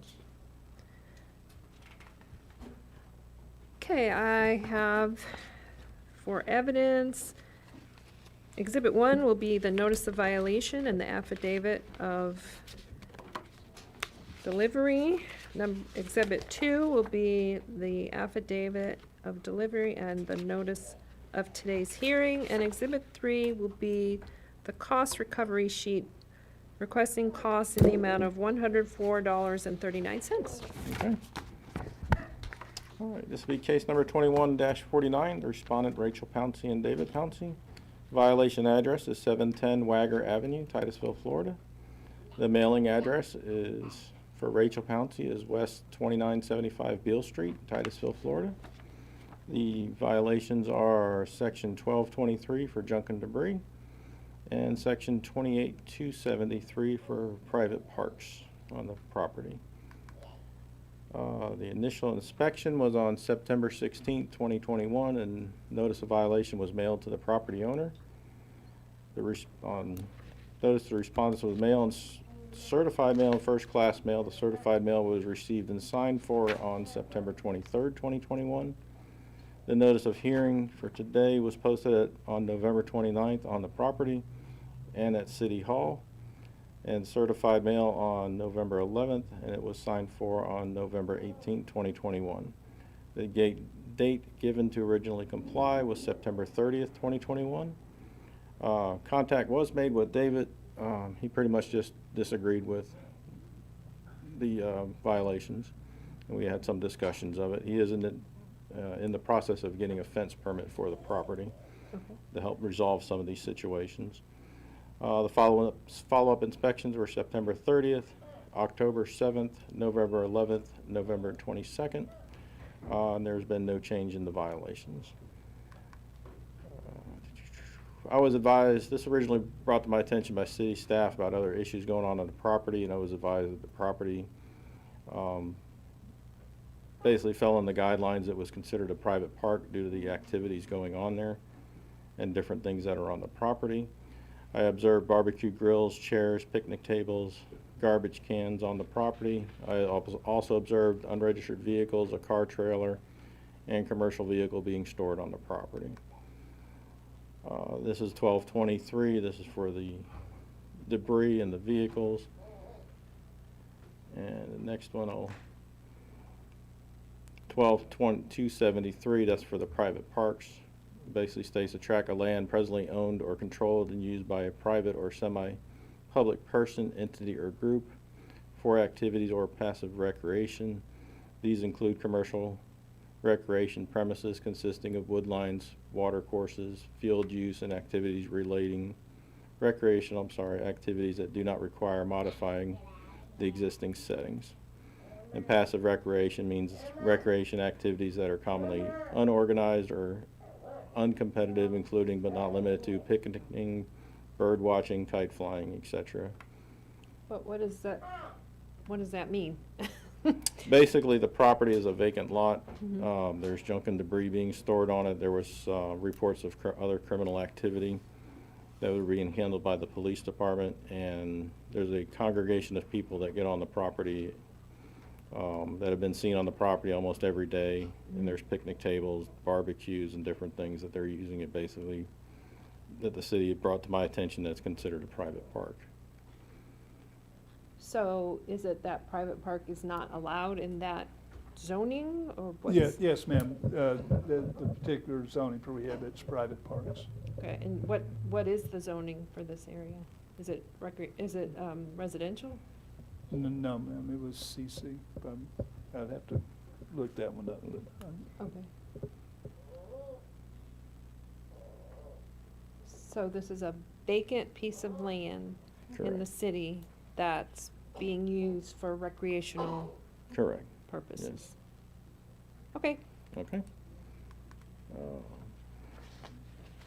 Okay, I have for evidence, Exhibit 1 will be the notice of violation and the affidavit of delivery. Exhibit 2 will be the affidavit of delivery and the notice of today's hearing. And Exhibit 3 will be the cost recovery sheet requesting costs in the amount of $104.39. Okay. All right, this will be case number 21-49, the respondent Rachel Pouncy and David Pouncy. Violation address is 710 Wagger Avenue, Titusville, Florida. The mailing address is, for Rachel Pouncy, is West 2975 Beale Street, Titusville, Florida. The violations are section 1223 for junk and debris and section 28273 for private parks on the property. The initial inspection was on September 16th, 2021, and notice of violation was mailed to the property owner. Notice the respondents was mailed and certified mail and first class mail. The certified mail was received and signed for on September 23rd, 2021. The notice of hearing for today was posted on November 29th on the property and at City Hall, and certified mail on November 11th, and it was signed for on November 18th, 2021. The date given to originally comply was September 30th, 2021. Contact was made with David. He pretty much just disagreed with the violations, and we had some discussions of it. He is in the process of getting a fence permit for the property to help resolve some of these situations. The follow-up inspections were September 30th, October 7th, November 11th, November 22nd, and there's been no change in the violations. I was advised, this originally brought to my attention by city staff about other issues going on the property, and I was advised that the property basically fell in the guidelines. It was considered a private park due to the activities going on there and different things that are on the property. I observed barbecue grills, chairs, picnic tables, garbage cans on the property. I also observed unregistered vehicles, a car trailer, and commercial vehicle being stored on the property. This is 1223. This is for the debris and the vehicles. And the next one, 122273, that's for the private parks. Basically states a tract of land presently owned or controlled and used by a private or semi-public person, entity, or group for activities or passive recreation. These include commercial recreation premises consisting of woodlines, water courses, field use, and activities relating activities that do not require modifying the existing settings. And passive recreation means recreation activities that are commonly unorganized or uncompetitive, including but not limited to picnicking, bird watching, kite flying, etc. But what does that mean? Basically, the property is a vacant lot. There's junk and debris being stored on it. There was reports of other criminal activity that were being handled by the police department, and there's a congregation of people that get on the property that have been seen on the property almost every day, and there's picnic tables, barbecues, and different things that they're using it, basically, that the city brought to my attention that's considered a private park. So is it that private park is not allowed in that zoning, or what's? Yes, ma'am. The particular zoning prohibits private parks. Okay, and what is the zoning for this area? Is it residential? No, ma'am, it was CC. I'd have to look that one up. But, Okay. So this is a vacant piece of land in the Correct. city that's being used for recreational Correct. purposes? Yes. Okay. Okay.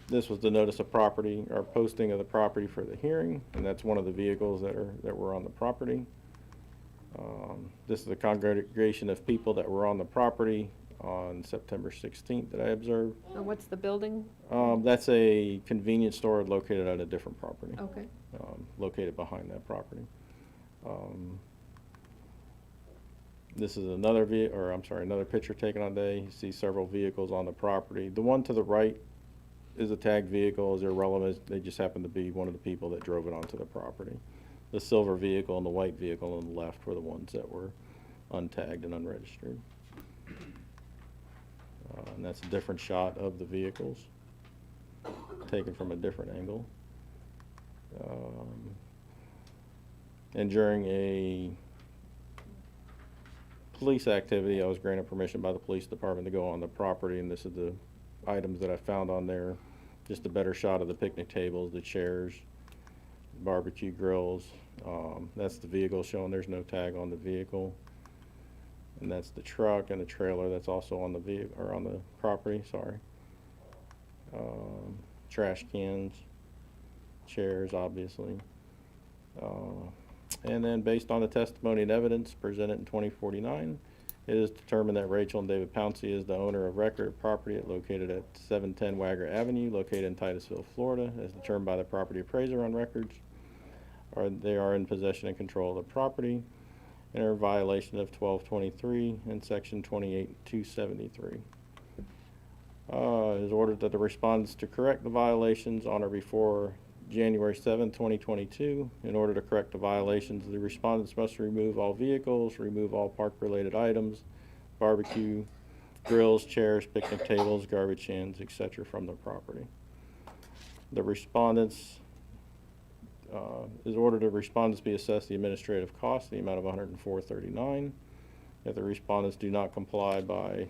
This was the notice of property, or posting of the property for the hearing, and that's one of the vehicles that were on the property. This is the congregation of people that were on the property on September 16th that I observed. And what's the building? That's a convenience store located at a different property, Okay. located behind that property. This is another another picture taken on day. You see several vehicles on the property. The one to the right is a tagged vehicle, is irrelevant. They just happen to be one of the people that drove it onto the property. The silver vehicle and the white vehicle on the left were the ones that were untagged and unregistered. And that's a different shot of the vehicles, taken from a different angle. And during a police activity, I was granted permission by the police department to go on the property, and this is the items that I found on there. Just a better shot of the picnic tables, the chairs, barbecue grills. That's the vehicle showing there's no tag on the vehicle. And that's the truck and the trailer that's also on the vehicle, or on the property, sorry. Trash cans, chairs, obviously. And then based on the testimony and evidence presented in 2049, it is determined that Rachel and David Pouncy is the owner of record of property located at 710 Wagger Avenue, located in Titusville, Florida, as determined by the property appraiser on records. They are in possession and control of the property and are in violation of 1223 and section 28273. It is ordered that the respondents to correct the violations on or before January 7, 2022. In order to correct the violations, the respondents must remove all vehicles, remove all park-related items, barbecue grills, chairs, picnic tables, garbage cans, etc. from the property. The respondents, is ordered the respondents be assessed the administrative cost in the amount of $104.39. If the respondents do not comply by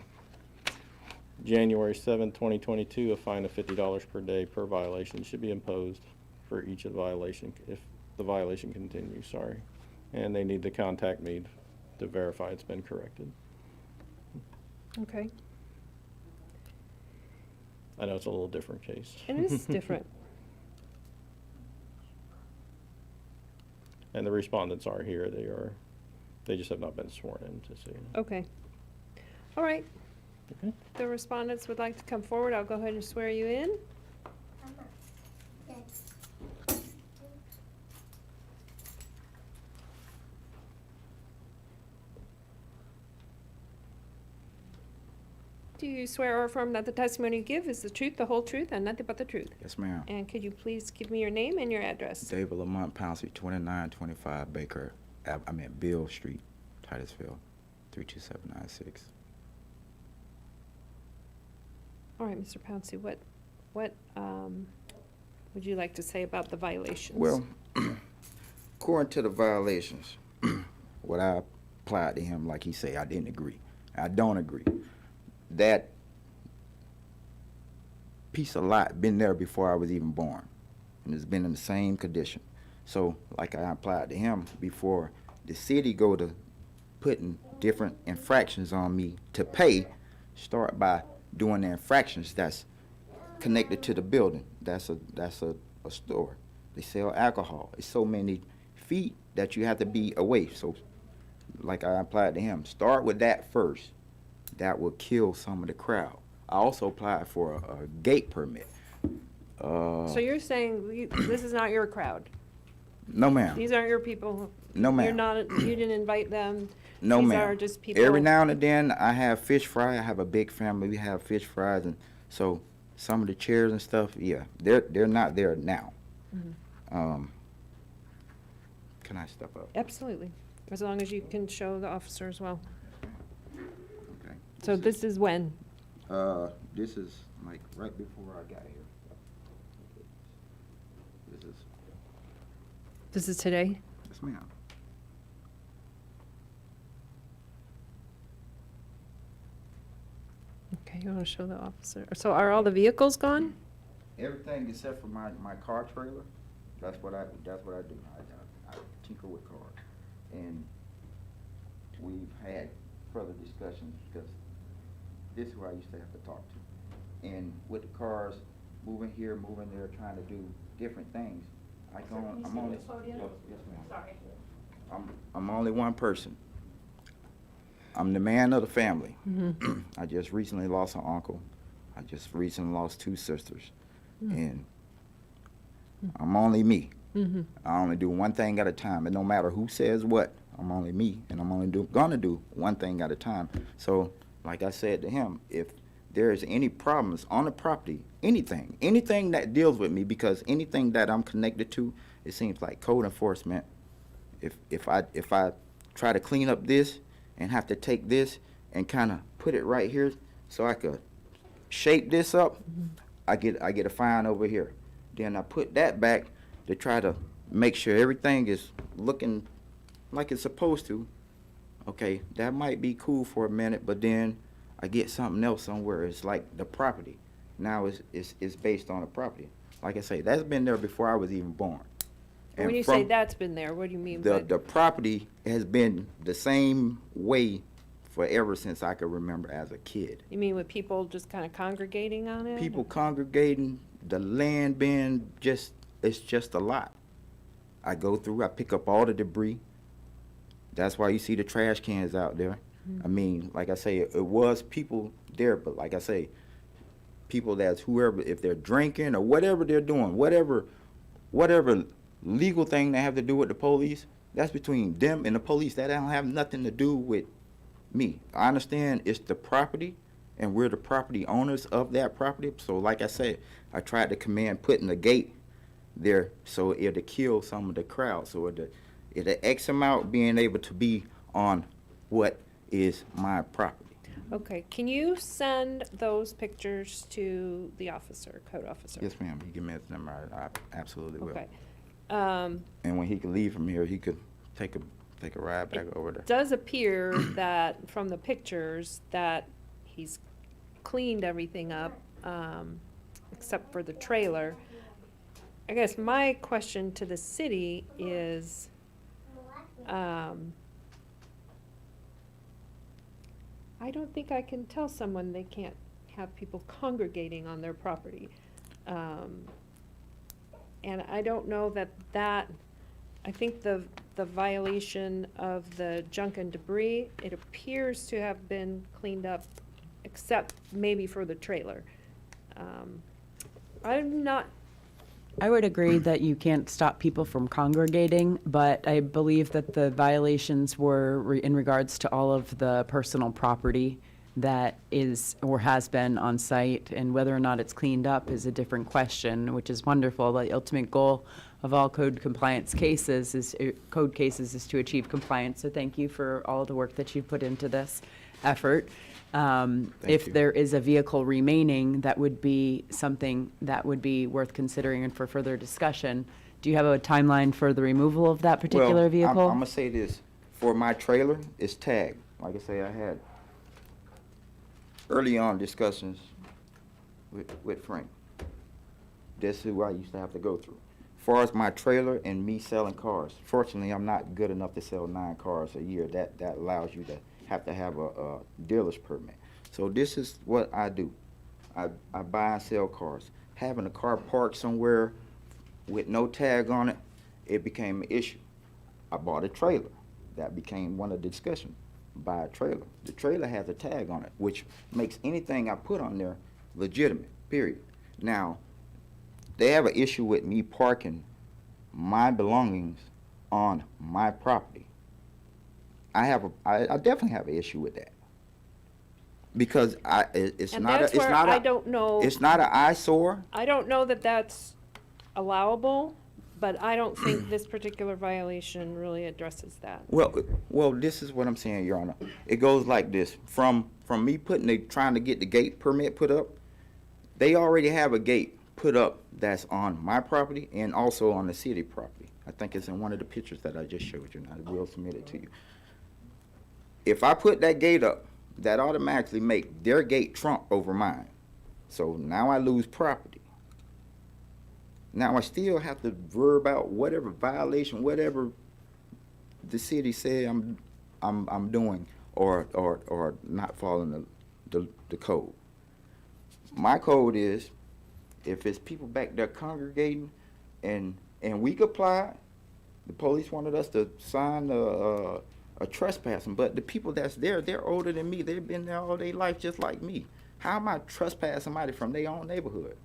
January 7, 2022, a fine of $50 per day per violation should be imposed for each of the violation, if the violation continues, sorry. And they need to contact me to verify it's been corrected. Okay. I know it's a little different case. It is different. And the respondents are here. They just have not been sworn in, to see. Okay. All right. Okay. The respondents would like to come forward. I'll go ahead and swear you in. Do you swear or affirm that the testimony you give is the truth, the whole truth, and nothing but the truth? Yes, ma'am. And could you please give me your name and your address? David Lamont Pouncy, 2925 Baker, Bill Street, Titusville, 32796. All right, Mr. Pouncy, what would you like to say about the violations? Well, according to the violations, what I applied to him, like he say, I didn't agree. I don't agree. That piece of lot been there before I was even born, and it's been in the same condition. So, like I applied to him before, the city go to putting different infractions on me to pay, start by doing the infractions that's connected to the building. That's a store. They sell alcohol. It's so many feet that you have to be away. So, like I applied to him, start with that first. That will kill some of the crowd. I also applied for a gate permit. So you're saying this is not your crowd? No, ma'am. These aren't your people? No, ma'am. You didn't invite them? No, ma'am. These are just people? Every now and then I have fish fry. I have a big family. We have fish fries, and so some of the chairs and stuff, yeah, they're not there now. Mm-hmm. Can I step up? Absolutely, as long as you can show the officer as well. Okay. So this is when? This is like right before I got here. This is today? Yes, ma'am. Okay, you want to show the officer? So are all the vehicles gone? Everything except for my car trailer. That's what I do. I tinker with cars, and we've had further discussions because this is who I used to have to talk to. And with the cars moving here, moving there, trying to do different things, I'm only. Yes, ma'am. Sorry. I'm only one person. I'm the man of the family. Mm-hmm. I just recently lost an uncle. I just recently lost 2 sisters. And I'm only me. Mm-hmm. I only do one thing at a time. And no matter who says what, I'm only me. And I'm only gonna do one thing at a time. So, like I said to him, if there's any problems on the property, anything that deals with me, because anything that I'm connected to, it seems like code enforcement. If I try to clean up this and have to take this and kind of put it right here so I could shape this up, I get a fine over here. Then I put that back to try to make sure everything is looking like it's supposed to, okay, that might be cool for a minute, but then I get something else somewhere. It's like the property. Now it's based on the property. Like I say, that's been there before I was even born. When And you say from that's been there, what do you mean the by? the property has been the same way forever since I could remember as a kid. You mean with people just kind of congregating on it? People congregating, the land being it's just a lot. I go through, I pick up all the debris. That's why you see the trash cans out there. I mean, like I say, it was people there, but like I say, people that's whoever, if they're drinking or whatever they're doing, whatever legal thing they have to do with the police, that's between them and the police. That don't have nothing to do with me. I understand it's the property, and we're the property owners of that property. So like I said, I tried to command putting a gate there so it'll kill some of the crowd. So it'll X them out being able to be on what is my property. Okay, can you send those pictures to the officer, code officer? Yes, ma'am. You give me his number. I absolutely will. Okay. And when he could leave from here, he could take a ride back over there. Does appear that from the pictures that he's cleaned everything up, except for the trailer. I guess my question to the city is, I don't think I can tell someone they can't have people congregating on their property. And I don't know that, I think the violation of the junk and debris, it appears to have been cleaned up, except maybe for the trailer. I'm not, I would agree that you can't stop people from congregating, but I believe that the violations were in regards to all of the personal property that is or has been on site, and whether or not it's cleaned up is a different question, which is wonderful. The ultimate goal of all code compliance cases is to achieve compliance. So thank you for all the work that you've put into this effort. If you. there is a vehicle remaining, that would be something that would be worth considering and for further discussion. Do you have a timeline for the removal of that particular vehicle? I'm gonna say this, for my trailer, it's tagged. Like I say, I had early on discussions with Frank. That's who I used to have to go through. As far as my trailer and me selling cars, fortunately, I'm not good enough to sell 9 cars a year. That allows you to have a dealer's permit. So this is what I do. I buy and sell cars. Having a car parked somewhere with no tag on it, it became an issue. I bought a trailer. That became one of the discussions. Buy a trailer. The trailer has a tag on it, which makes anything I put on there legitimate, period. Now, they have an issue with me parking my belongings on my property. I definitely have an issue with that. Because it's and not that's a, it's where not I a, don't know, it's not an eyesore. I don't know that that's allowable, but I don't think this particular violation really addresses that. Well, this is what I'm saying, Your Honor. It goes like this. From me trying to get the gate permit put up, they already have a gate put up that's on my property and also on the city property. I think it's in one of the pictures that I just showed you, and I will submit it to you. If I put that gate up, that automatically make their gate trump over mine. So now I lose property. Now I still have to verb out whatever violation, whatever the city say I'm doing or not following the code. My code is, if it's people back there congregating and we complied, the police wanted us to sign a trespassing, but the people that's there, they're older than me. They've been there all their life just like me. How am I trespassing somebody from their own neighborhood?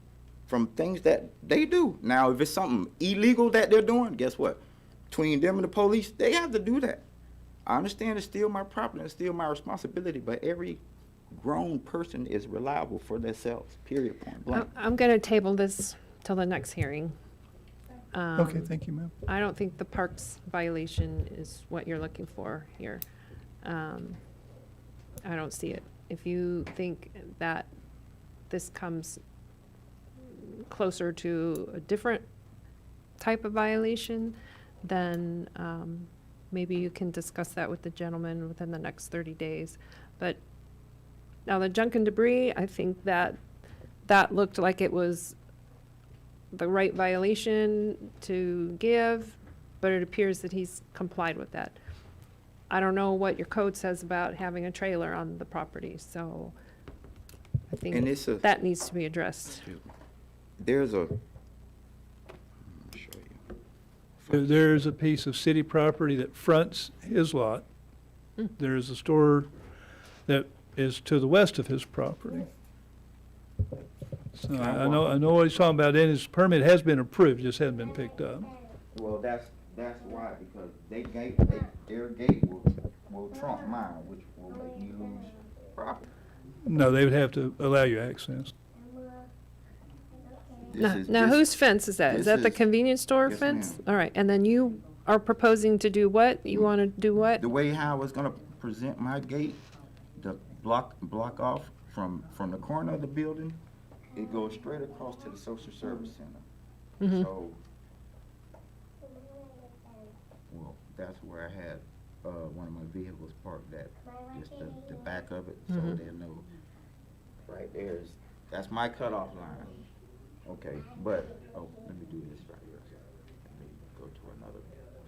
From things that they do. Now, if it's something illegal that they're doing, guess what? Between them and the police, they have to do that. I understand it's still my property, it's still my responsibility, but every grown person is reliable for themselves, period, point blank. I'm going to table this till the next hearing. Okay, thank you, ma'am. I don't think the parks violation is what you're looking for here. I don't see it. If you think that this comes closer to a different type of violation, then maybe you can discuss that with the gentleman within the next 30 days. But now the junk and debris, I think that looked like it was the right violation to give, but it appears that he's complied with that. I don't know what your code says about having a trailer on the property, so I And think it's a- that needs to be addressed. There's a, let me show you. There's a piece of city property that fronts his lot. There's a store that is to the west of his property. So I know what he's talking about, and his permit has been approved, just hasn't been picked up. Well, that's why, because their gate will trump mine, which will make me lose property. No, they would have to allow you access. Now, whose fence is that? Is this that the is- convenience store Yes, fence? ma'am. All right, and then you are proposing to do what? You want to do what? The way how I was gonna present my gate, the block off from the corner of the building, it goes straight across to the social service center. Mhm. So, well, that's where I had, one of my vehicles parked at, just the back of it, so Mhm. they'll know. Right there's, that's my cutoff line. Okay, but, oh, let me do this right here. Let me go to another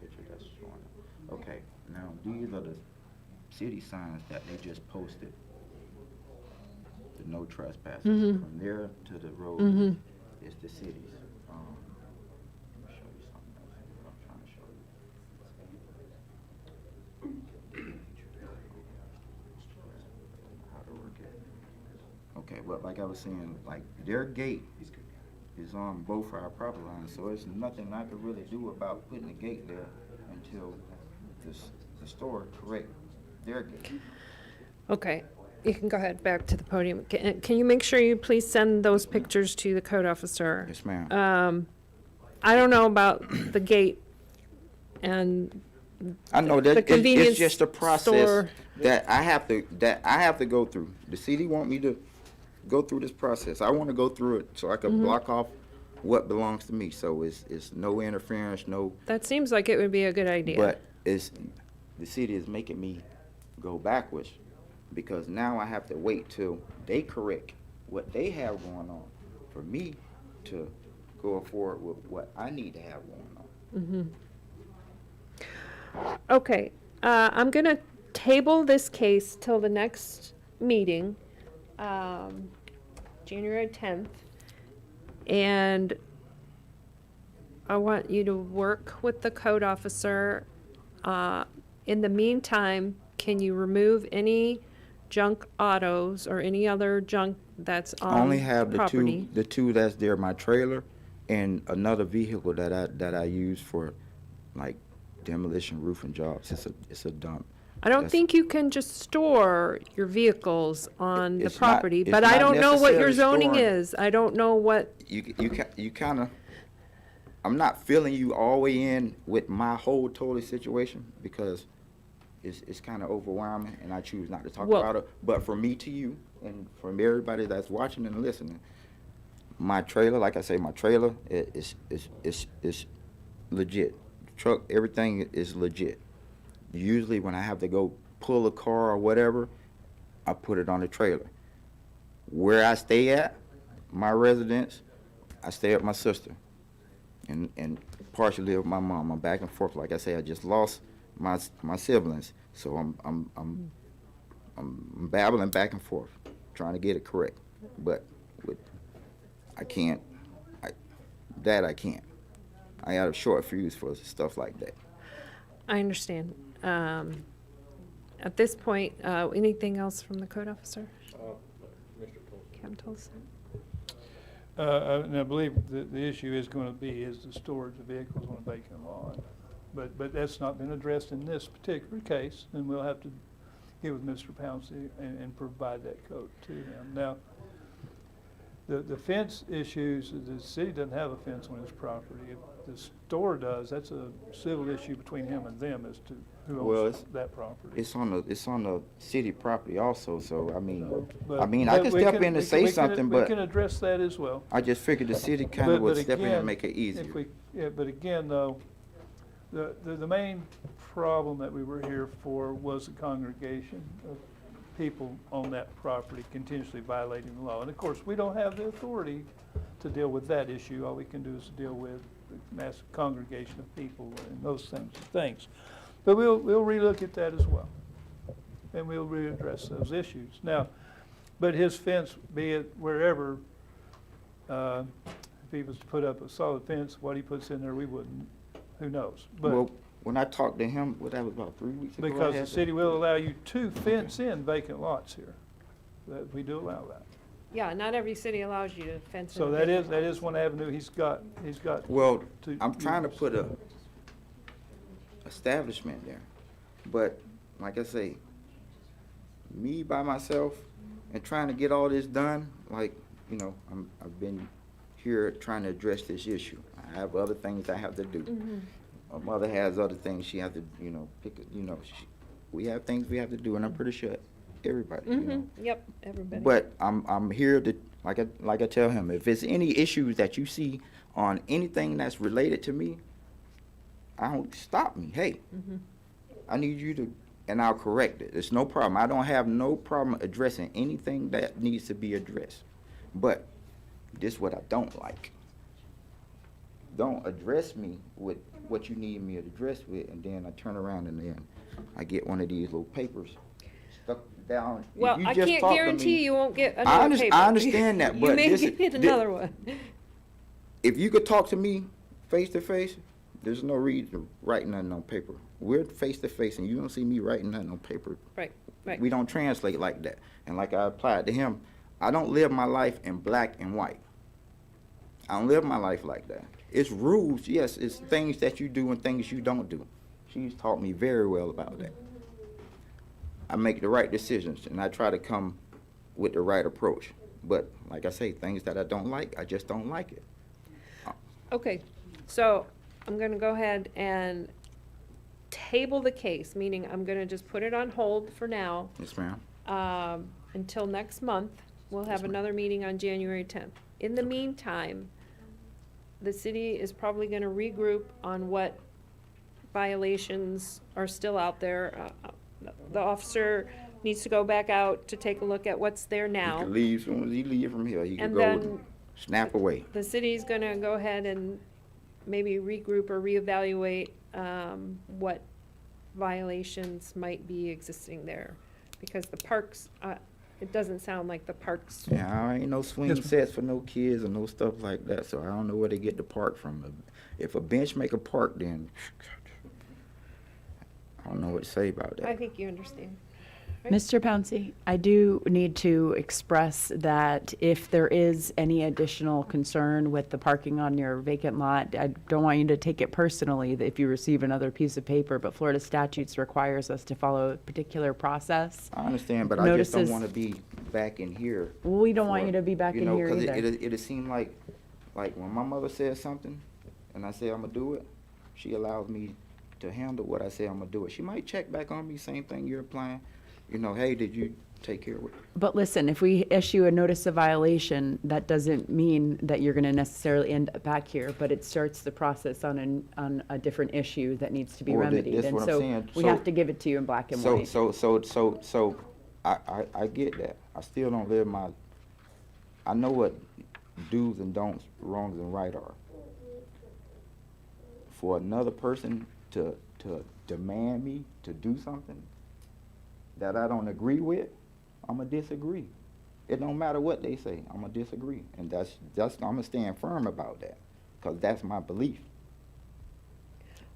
picture that's showing it. Okay, now these are the city signs that they just posted. The no trespassing. Mhm. From there to the road Mhm. is the cities. Let me show you something else. What I'm trying to show you. How to work it. Okay, well, like I was saying, like their gate is on both our property lines, so there's nothing I could really do about putting a gate there until the store correct their gate. Okay, you can go ahead, back to the podium. Can you make sure you please send those pictures to the code officer? Yes, ma'am. I don't know about the gate and I know the that convenience it's just a process store. that I have to go through. The city want me to go through this process. I want to go through it so I can block off what belongs to me. So it's no interference, no. That seems like it would be a good idea. But the city is making me go backwards because now I have to wait till they correct what they have going on for me to go forward with what I need to have going on. Okay, I'm gonna table this case till the next meeting, January 10th. And I want you to work with the code officer. In the meantime, can you remove any junk autos or any other junk that's I on only have property? the two that's there, my trailer and another vehicle that I use for like demolition roofing jobs. It's a dump. I don't That's- think you can just store your vehicles on the It's not- property, it's but I not don't know what your necessarily zoning storing. is. I don't know what, You kind of, I'm not filling you all the way in with my whole total situation because it's kind of overwhelming and I choose not to talk Well- about it. But from me to you and from everybody that's watching and listening, my trailer, like I say, my trailer is legit. Truck, everything is legit. Usually when I have to go pull a car or whatever, I put it on the trailer. Where I stay at, my residence, I stay at my sister and partially with my mom. I'm back and forth. Like I say, I just lost my siblings, so I'm babbling back and forth, trying to get it correct. But I can't. I can't. I got a short fuse for stuff like that. I understand. At this point, anything else from the code officer? Captain Tolson? And I believe the issue is going to be is the storage of vehicles on a vacant lot. But that's not been addressed in this particular case, and we'll have to get with Mr. Pouncy and provide that code to him. Now, the fence issues, the city doesn't have a fence on his property. If the store does, that's a civil issue between him and them as to who Well, owns that property. It's on the city property also, so I mean, But- I can but we step can- in we and can- say we can- something, We but can address that as well. I just figured the city kind of But would step in again, and make it easier. But again, though, The main problem that we were here for was the congregation of people on that property continuously violating the law. And of course, we don't have the authority to deal with that issue. All we can do is deal with the massive congregation of people and those things. But we'll relook at that as well. And we'll readdress those issues. Now, but his fence, be it wherever, if he was to put up a solid fence, what he puts in there, we wouldn't, who knows? But Well, when I talked to him, that was about 3 weeks ago. I because the had city will allow you to fence in vacant lots here. That, we do allow that. Yeah, not every city allows you to fence. So in a that vacant is lot. one avenue he's got. Well, to I'm trying to use. put a establishment there, but like I say, me by myself and trying to get all this done, like, you know, I've been here trying to address this issue. I have other things I have to do. My mother has other things she has to, you know, we have things we have to do, and I'm pretty sure everybody, you know. Yep, everybody. But I'm here to, like I tell him, if it's any issues that you see on anything that's related to me, I don't stop me. Hey, I need you to, and I'll correct it. It's no problem. I don't have no problem addressing anything that needs to be addressed. But this is what I don't like. Don't address me with what you need me to address with, and then I turn around and then I get one of these little papers stuck down. If Well, you I just can't talk to guarantee me- you won't get another paper. I understand that, You but may this- get another one. If you could talk to me face to face, there's no reason to write nothing on paper. We're face to face, and you don't see me writing nothing on paper. Right, right. We don't translate like that. And like I applied to him, I don't live my life in black and white. I don't live my life like that. It's rules, yes, it's things that you do and things you don't do. She's taught me very well about that. I make the right decisions, and I try to come with the right approach. But like I say, things that I don't like, I just don't like it. Okay, so I'm gonna go ahead and table the case, meaning I'm gonna just put it on hold for now, Yes, ma'am. until next month. We'll have another meeting on January 10th. In the meantime, the city is probably gonna regroup on what violations are still out there. The officer needs to go back out to take a look at what's there He now. can leave, as soon as he leave from here, he can And go then snap away. the city's gonna go ahead and maybe regroup or reevaluate, what violations might be existing there. Because the parks, it doesn't sound like the parks. Yeah, I ain't no swing Yes, ma'am. sets for no kids and no stuff like that, so I don't know where they get the park from. If a bench make a park, then I don't know what to say about I that. think you understand. Right. Mr. Pouncy, I do need to express that if there is any additional concern with the parking on your vacant lot, I don't want you to take it personally that if you receive another piece of paper, but Florida statutes requires us to follow a particular process. I understand, but I just don't Notices- want to be back in here. We don't want you to be back in here Because either. it'll seem like when my mother says something and I say I'm gonna do it, she allows me to handle what I say I'm gonna do it. She might check back on me, same thing you're applying. You know, hey, did you take care of it? But listen, if we issue a notice of violation, that doesn't mean that you're gonna necessarily end up back here, but it starts the process on a different issue that needs to be Well, remedied. that's And what I'm so saying. we So- have to give it to you in black and So white. I get that. I still don't live my, I know what do's and don'ts, wrongs and right are. For another person to demand me to do something that I don't agree with, I'ma disagree. It don't matter what they say, I'ma disagree. And that's, I'ma stand firm about that, 'cause that's my belief.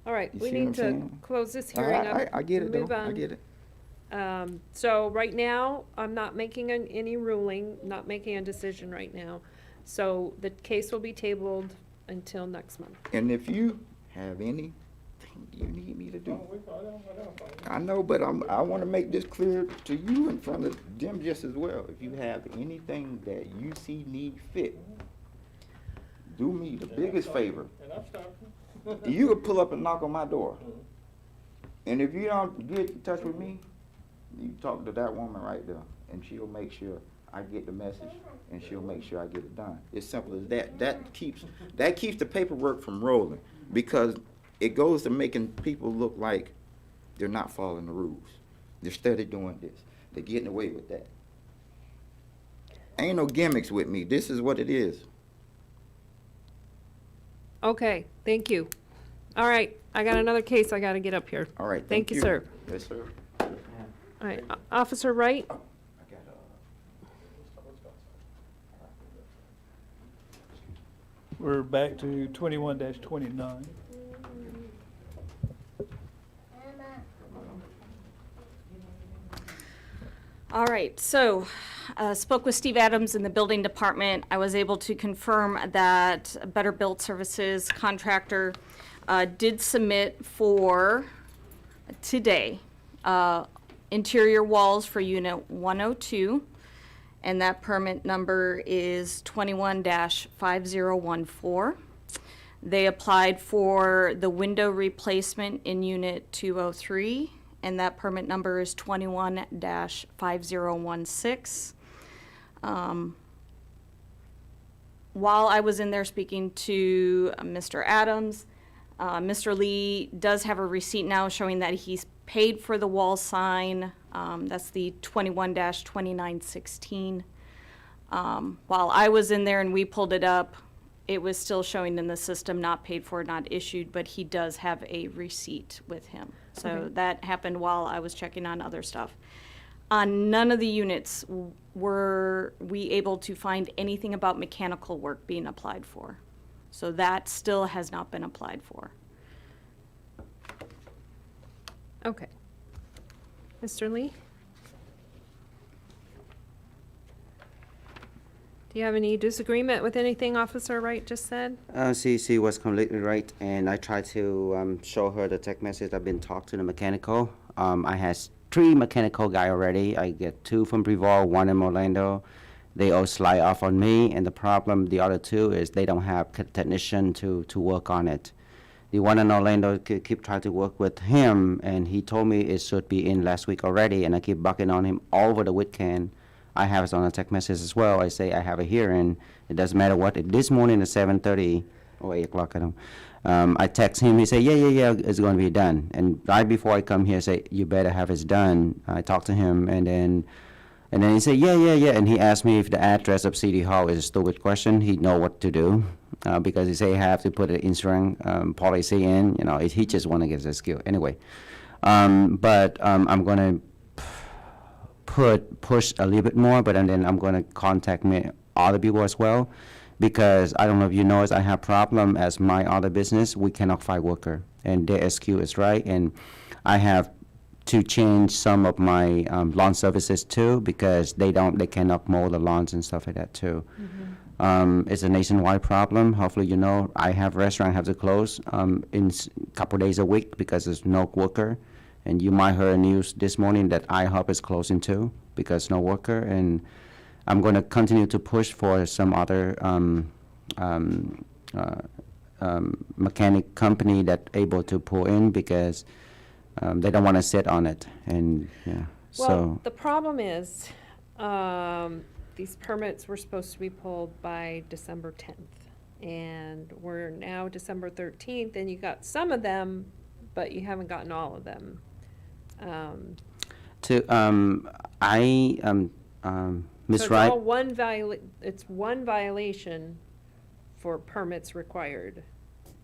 All right, You we see what need I'm to saying? close this hearing up. I get it though, move I on. get it. So right now, I'm not making any ruling, not making a decision right now. So the case will be tabled until next month. And if you have anything you need me to do, I know, but I want to make this clear to you in front of them just as well. If you have anything that you see need fit, do me the biggest favor. You could pull up and knock on my door. And if you don't get in touch with me, you talk to that woman right there, and she'll make sure I get the message, and she'll make sure I get it done. It's simple as that. That keeps the paperwork from rolling, because it goes to making people look like they're not following the rules. They're steady doing this. They're getting away with that. Ain't no gimmicks with me. This is what it is. Okay, thank you. All right, I got another case I gotta get up here. All right, Thank you, sir. Yes, sir. All right, Officer Wright? We're back to 21-29. All right, so spoke with Steve Adams in the building department. I was able to confirm that Better Built Services contractor did submit for today interior walls for unit 102, and that permit number is 21-5014. They applied for the window replacement in unit 203, and that permit number is 21-5016. While I was in there speaking to Mr. Adams, Mr. Lee does have a receipt now showing that he's paid for the wall sign. That's the 21-2916. While I was in there and we pulled it up, it was still showing in the system not paid for, not issued, but he does have a receipt with him. So Okay. that happened while I was checking on other stuff. On none of the units were we able to find anything about mechanical work being applied for. So that still has not been applied for. Okay. Mr. Lee? Do you have any disagreement with anything Officer Wright just said? She was completely right, and I tried to show her the text message. I've been talking to the mechanical. I had 3 mechanical guy already. I get 2 from Preval, 1 in Orlando. They all slide off on me, and the problem, the other 2, is they don't have technician to work on it. The one in Orlando keep trying to work with him, and he told me it should be in last week already, and I keep bucking on him all over the weekend. I have it on a text message as well. I say I have a hearing. It doesn't matter what. This morning at 7:30 or 8 o'clock, I don't. I text him. He say, yeah, it's going to be done. And right before I come here, I say, you better have it done. I talk to him, and then he say, yeah. And he asked me if the address of City Hall is a stupid question. He know what to do because he say he have to put an insurance policy in. You know, he just want to get the skill anyway. But I'm going to push a little bit more, but then I'm going to contact other people as well, because I don't know if you know, I have problem as my other business. We cannot find worker, and their SQ is right, and I have to change some of my lawn services too, because they cannot mow the lawns and stuff like that too. It's a nationwide problem. Hopefully, you know, I have restaurant have to close in couple days a week because there's no worker. And you might heard news this morning that IHOP is closing too because no worker. And I'm going to continue to push for some other mechanic company that able to pull in because they don't want to sit on it. And yeah, Well, so the problem is, these permits were supposed to be pulled by December 10th. And we're now December 13th, and you got some of them, but you haven't gotten all of them. Ms. So it's Wright. all it's one violation for permits required.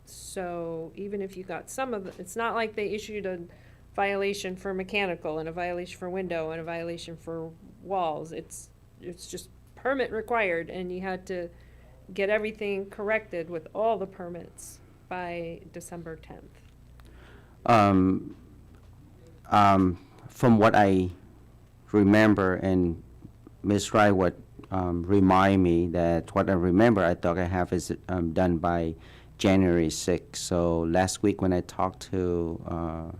So even if you got some of it's not like they issued a violation for mechanical and a violation for window and a violation for walls. It's just permit required, and you had to get everything corrected with all the permits by December 10th. From what I remember, and Ms. Wright would remind me that what I remember, I thought I have is done by January 6th. So last week when I talked to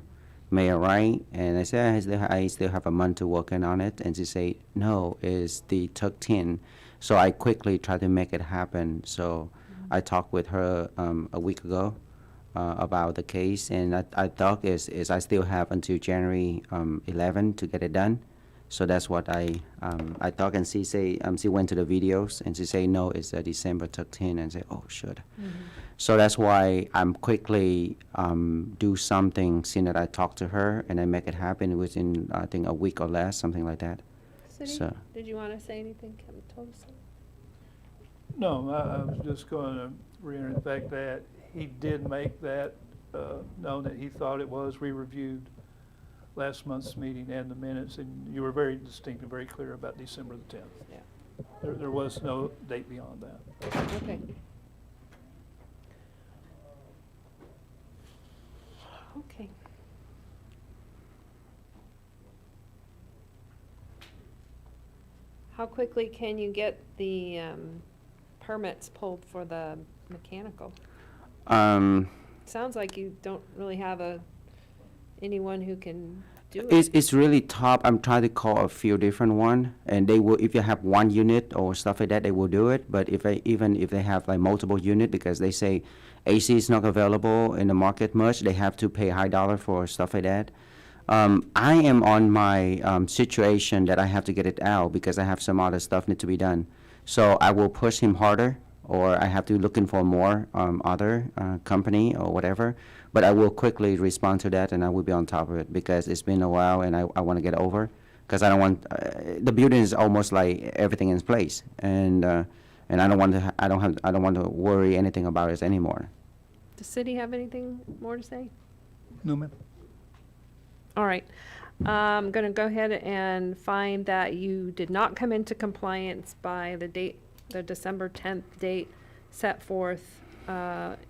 Mayor Wright, and I said I still have a month to working on it, and she said no, it's the 13th. So I quickly tried to make it happen. So I talked with her a week ago. About the case, and I thought is I still have until January 11 to get it done. So that's what I thought, and she say she went to the videos and she say no, it's December 13, and say oh shoot. So that's why I'm quickly do something, seeing that I talk to her, and I make it happen within, I think, a week or less, something like that. City, So- did you want to say anything? Kevin told us. No, I was just going to reiterate the fact that he did make that known that he thought it was. We reviewed last month's meeting and the minutes, and you were very distinct and very clear about December the 10th. Yeah. There was no date beyond that. Okay. Okay. How quickly can you get the permits pulled for the mechanical? Sounds like you don't really have anyone who can do it. It's really tough. I'm trying to call a few different one, and they will, if you have one unit or stuff like that, they will do it. But even if they have like multiple unit, because they say AC is not available in the market much, they have to pay high dollar for stuff like that. I am on my situation that I have to get it out because I have some other stuff need to be done. So I will push him harder, or I have to looking for more other company or whatever. But I will quickly respond to that, and I will be on top of it because it's been a while, and I want to get over, because I don't want the building is almost like everything in place, and I don't want to I don't want to worry anything about it anymore. Does city have anything more to say? No, ma'am. All right. I'm going to go ahead and find that you did not come into compliance by the December 10th date set forth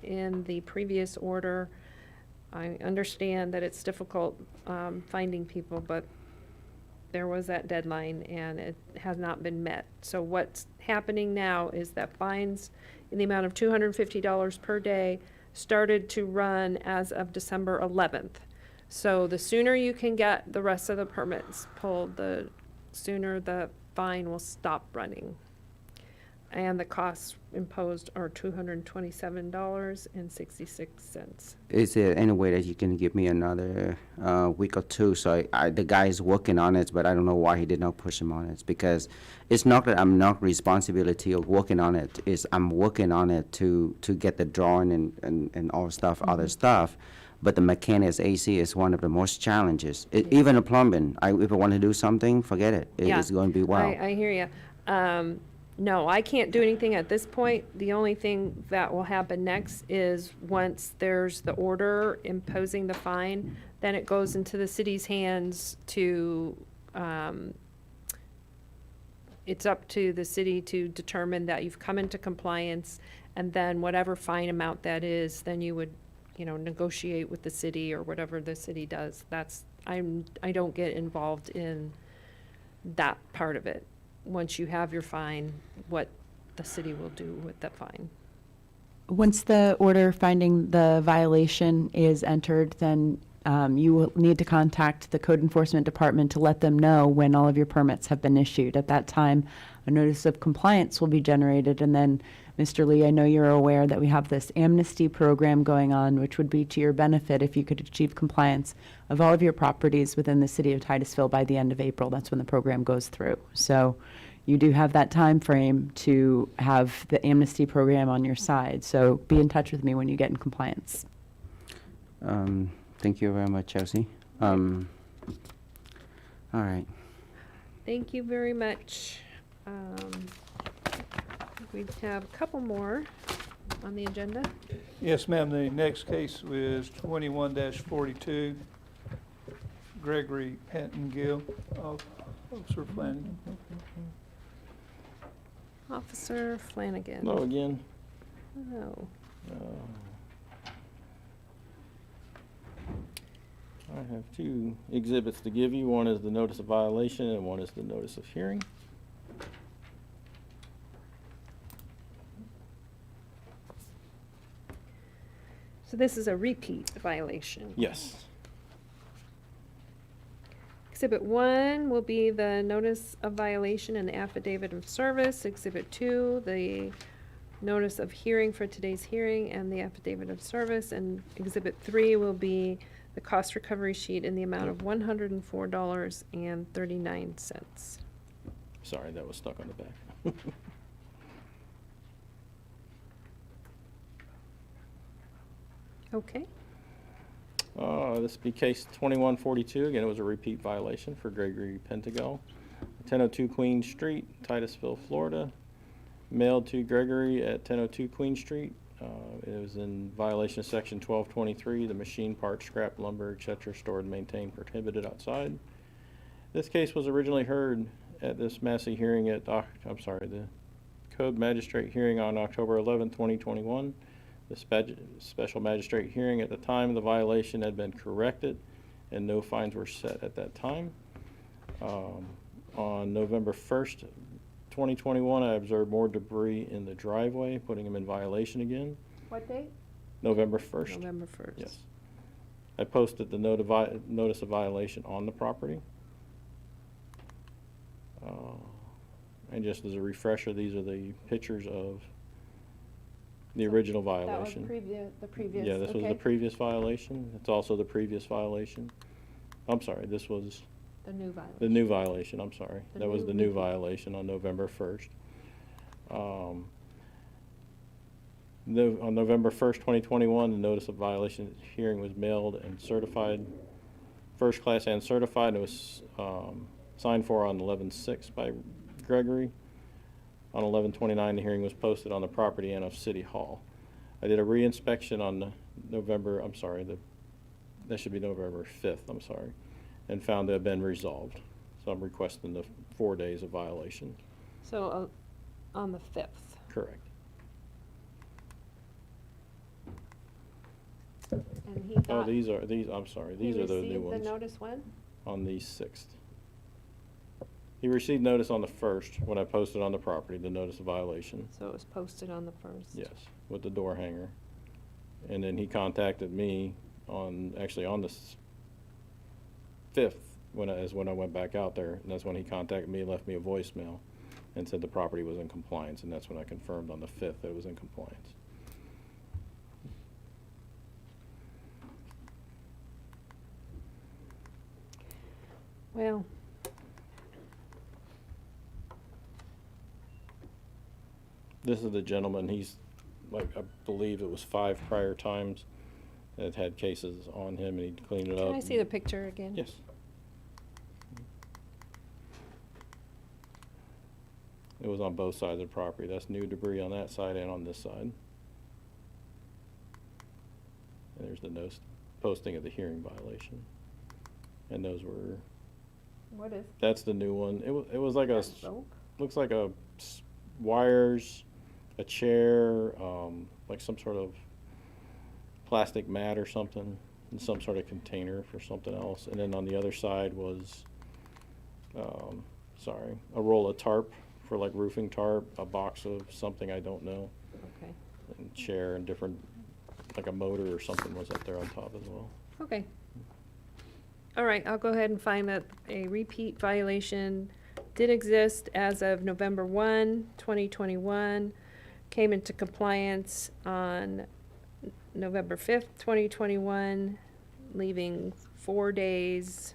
in the previous order. I understand that it's difficult finding people, but there was that deadline and it has not been met. So what's happening now is that fines in the amount of $250 per day started to run as of December 11th. So the sooner you can get the rest of the permits pulled, the sooner the fine will stop running. And the costs imposed are $227.66. Is there any way that you can give me another week or two? So the guy is working on it, but I don't know why he did not push him on it, because it's not that I'm not responsibility of working on it. It's I'm working on it to get the drawing and all stuff, other stuff. But the mechanics AC is one of the most challenges. Even the plumbing, if I want to do something, forget it. It's going to be wild. I hear you. No, I can't do anything at this point. The only thing that will happen next is once there's the order imposing the fine, then it goes into the city's hands to, it's up to the city to determine that you've come into compliance, and then whatever fine amount that is, then you would, negotiate with the city or whatever the city does. I don't get involved in that part of it. Once you have your fine, what the city will do with that fine. Once the order finding the violation is entered, then you will need to contact the Code Enforcement Department to let them know when all of your permits have been issued. At that time, a notice of compliance will be generated, and then, Mr. Lee, I know you're aware that we have this amnesty program going on, which would be to your benefit if you could achieve compliance of all of your properties within the city of Titusville by the end of April. That's when the program goes through. So you do have that time frame to have the amnesty program on your side. So be in touch with me when you get in compliance. Thank you very much, Chelsea. All right. Thank you very much. We have a couple more on the agenda. Yes, ma'am. The next case was 21-42. Gregory Patton-Gill, Officer Flanagan. Officer Flanagan. Hello again. Oh, I have two exhibits to give you. One is the notice of violation and one is the notice of hearing. so this is a repeat violation. Yes. Exhibit 1 will be the notice of violation and the affidavit of service. Exhibit 2, the notice of hearing for today's hearing and the affidavit of service. And Exhibit 3 will be the cost recovery sheet in the amount of $104.39. Sorry, that was stuck on the back. Okay. This would be case 2142. Again, it was a repeat violation for Gregory Pentagal. 1002 Queen Street, Titusville, Florida. Mailed to Gregory at 1002 Queen Street. It was in violation of section 1223, the machine parts, scrap, lumber, etc. stored and maintained prohibited outside. This case was originally heard at this Massey hearing at, the Code Magistrate hearing on October 11, 2021. The special magistrate hearing at the time of the violation had been corrected and no fines were set at that time. On November 1st, 2021, I observed more debris in the driveway, putting him in violation again. What date? November 1st. November 1st. Yes. I posted the notice of violation on the property. And just as a refresher, these are the pictures of the original violation. The previous, Yeah, this was the previous violation. It's also the previous violation. I'm sorry, this was The new violation. the new violation, I'm sorry. The That was new the new repeat. violation on November 1st. On November 1st, 2021, the notice of violation hearing was mailed and certified, first class and certified. It was signed for on 11/6 by Gregory. On 11/29, the hearing was posted on the property and of City Hall. I did a re-inspection on November, I'm sorry, that should be November 5th, I'm sorry, and found to have been resolved. So I'm requesting the 4 days of violation. So on the 5th. Correct. And he Oh, got, I'm sorry, these are the new he received ones. the notice when? On the 6th. He received notice on the 1st when I posted on the property, the notice of violation. So it was posted on the 1st. Yes, with the door hanger. And then he contacted me actually on the 5th, when I went back out there, and that's when he contacted me, left me a voicemail, and said the property was in compliance, and that's when I confirmed on the 5th that it was in compliance. Well, This is the gentleman, he's, like, I believe it was 5 prior times that had cases on him, and he'd cleaned it up. can I see the picture again? Yes. It was on both sides of the property. That's new debris on that side and on this side. And there's the notice, posting of the hearing violation. And those were, What is that's the new one. It was like a, broke? looks like wires, a chair, like some sort of plastic mat or something, and some sort of container for something else. And then on the other side was, a roll of tarp for like roofing tarp, a box of something I don't know, Okay. and chair and different, like a motor or something was up there on top as well. Okay. All right, I'll go ahead and find that a repeat violation did exist as of November 1, 2021, came into compliance on November 5th, 2021, leaving 4 days.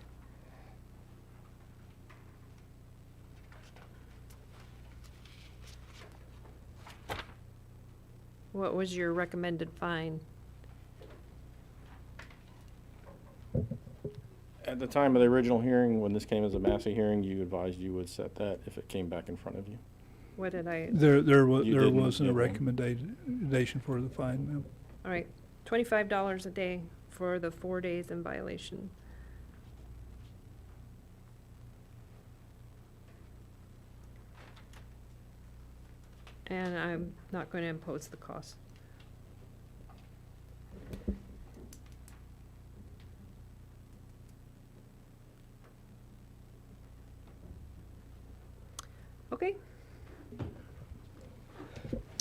What was your recommended fine? At the time of the original hearing, when this came as a Massey hearing, you advised you would set that if it came back in front of you. What did I, There You didn't wasn't a give one. recommendation for the fine, ma'am. all right, $25 a day for the 4 days in violation. And I'm not going to impose the cost. Okay,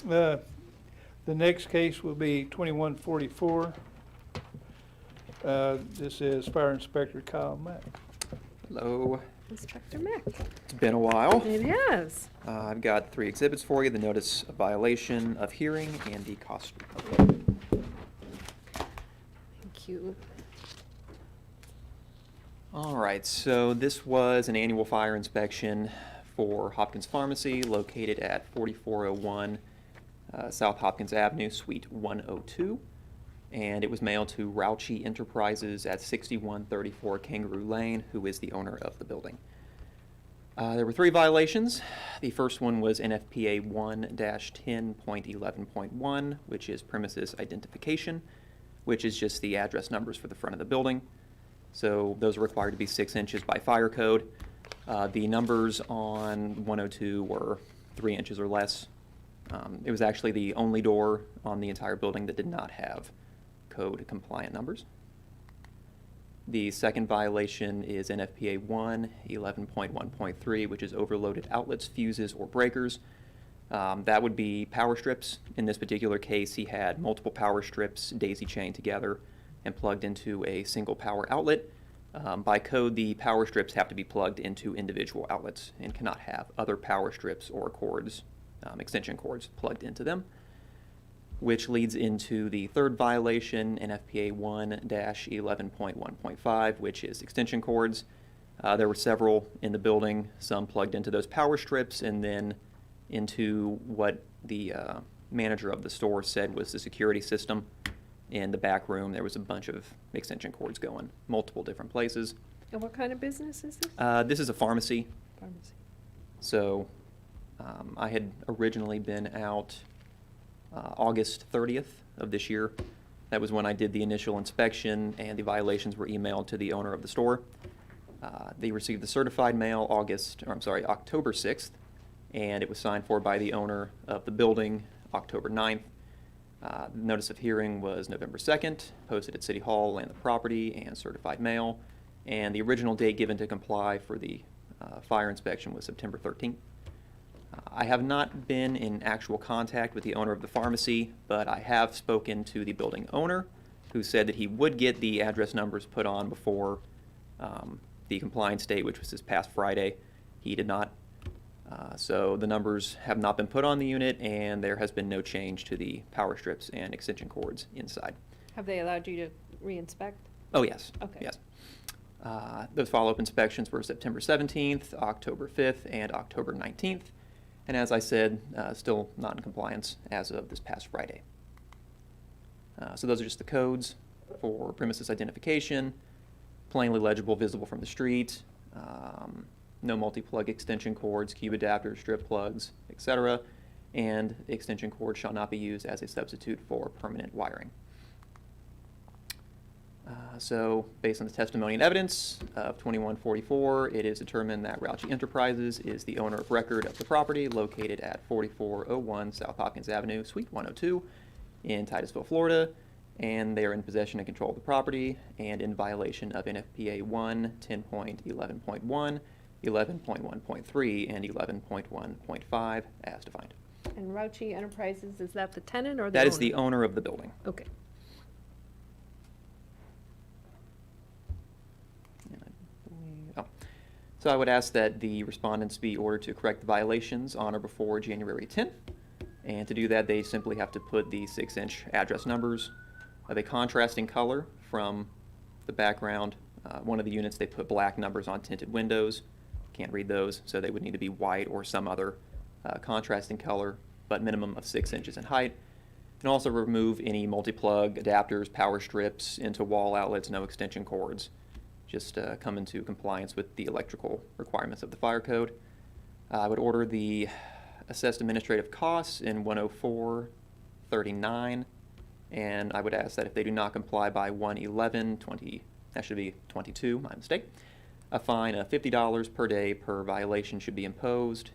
The next case will be 2144. This is Fire Inspector Kyle Mack. Hello. Inspector Mack. It's been a while. It has. I've got 3 exhibits for you, the notice of violation of hearing and the cost report. Thank you. All right, so this was an annual fire inspection for Hopkins Pharmacy located at 4401 South Hopkins Avenue, Suite 102. and it was mailed to Rauchi Enterprises at 6134 Kangaroo Lane, who is the owner of the building. There were 3 violations. The first one was NFPA 1-10.11.1, which is premises identification, which is just the address numbers for the front of the building. So those are required to be 6 inches by fire code. The numbers on 102 were 3 inches or less. It was actually the only door on the entire building that did not have code compliant numbers. The second violation is NFPA 1-11.1.3, which is overloaded outlets, fuses, or breakers. That would be power strips. In this particular case, he had multiple power strips daisy-chained together and plugged into a single power outlet. By code, the power strips have to be plugged into individual outlets and cannot have other power strips or cords, extension cords, plugged into them, which leads into the third violation, NFPA 1-11.1.5, which is extension cords. There were several in the building, some plugged into those power strips and then into what the manager of the store said was the security system. In the back room, there was a bunch of extension cords going multiple different places. And what kind of business is this? This is a pharmacy. Pharmacy. So I had originally been out August 30th of this year. That was when I did the initial inspection, and the violations were emailed to the owner of the store. They received the certified mail October 6th, and it was signed for by the owner of the building October 9th. The notice of hearing was November 2nd, posted at City Hall and the property, and certified mail. And the original date given to comply for the fire inspection was September 13th. I have not been in actual contact with the owner of the pharmacy, but I have spoken to the building owner, who said that he would get the address numbers put on before the compliance date, which was this past Friday. He did not. So the numbers have not been put on the unit, and there has been no change to the power strips and extension cords inside. Have they allowed you to re-inspect? Oh, yes. Okay. Yes. Those follow-up inspections were September 17th, October 5th, and October 19th. And as I said, still not in compliance as of this past Friday. So those are just the codes for premises identification, plainly legible, visible from the street, no multi-plug extension cords, cube adapters, strip plugs, etc. And the extension cord shall not be used as a substitute for permanent wiring. So based on the testimony and evidence of 2144, it is determined that Rauchi Enterprises is the owner of record of the property located at 4401 South Hopkins Avenue, Suite 102 in Titusville, Florida, and they are in possession and control of the property and in violation of NFPA 1-10.11.1, 11.1.3, and 11.1.5 as defined. And Rauchi Enterprises, is that the tenant or the That owner? is the owner of the building. Okay. So I would ask that the respondents be ordered to correct the violations on or before January 10th. And to do that, they simply have to put the 6-inch address numbers of a contrasting color from the background. One of the units, they put black numbers on tinted windows. Can't read those, so they would need to be white or some other contrasting color, but minimum of 6 inches in height. And also remove any multi-plug adapters, power strips into wall outlets, no extension cords. Just come into compliance with the electrical requirements of the fire code. I would order the assessed administrative costs in 104.39, and I would ask that if they do not comply by 1/11/20, that should be 22, my mistake, a fine of $50 per day per violation should be imposed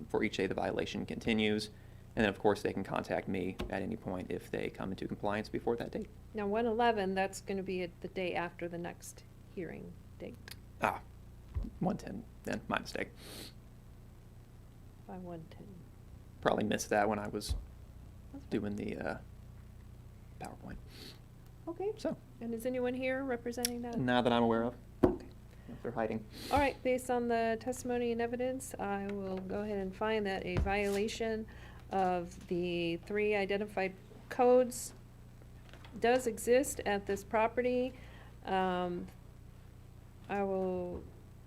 for each day the violation continues. And then, of course, they can contact me at any point if they come into compliance before that date. Now, 1/11, that's going to be the day after the next hearing date. 110, then, my mistake. By 110. Probably missed that when I was doing the PowerPoint. Okay. So, And is anyone here representing that? now that I'm aware of, Okay. if they're hiding. All right, based on the testimony and evidence, I will go ahead and find that a violation of the 3 identified codes does exist at this property. I will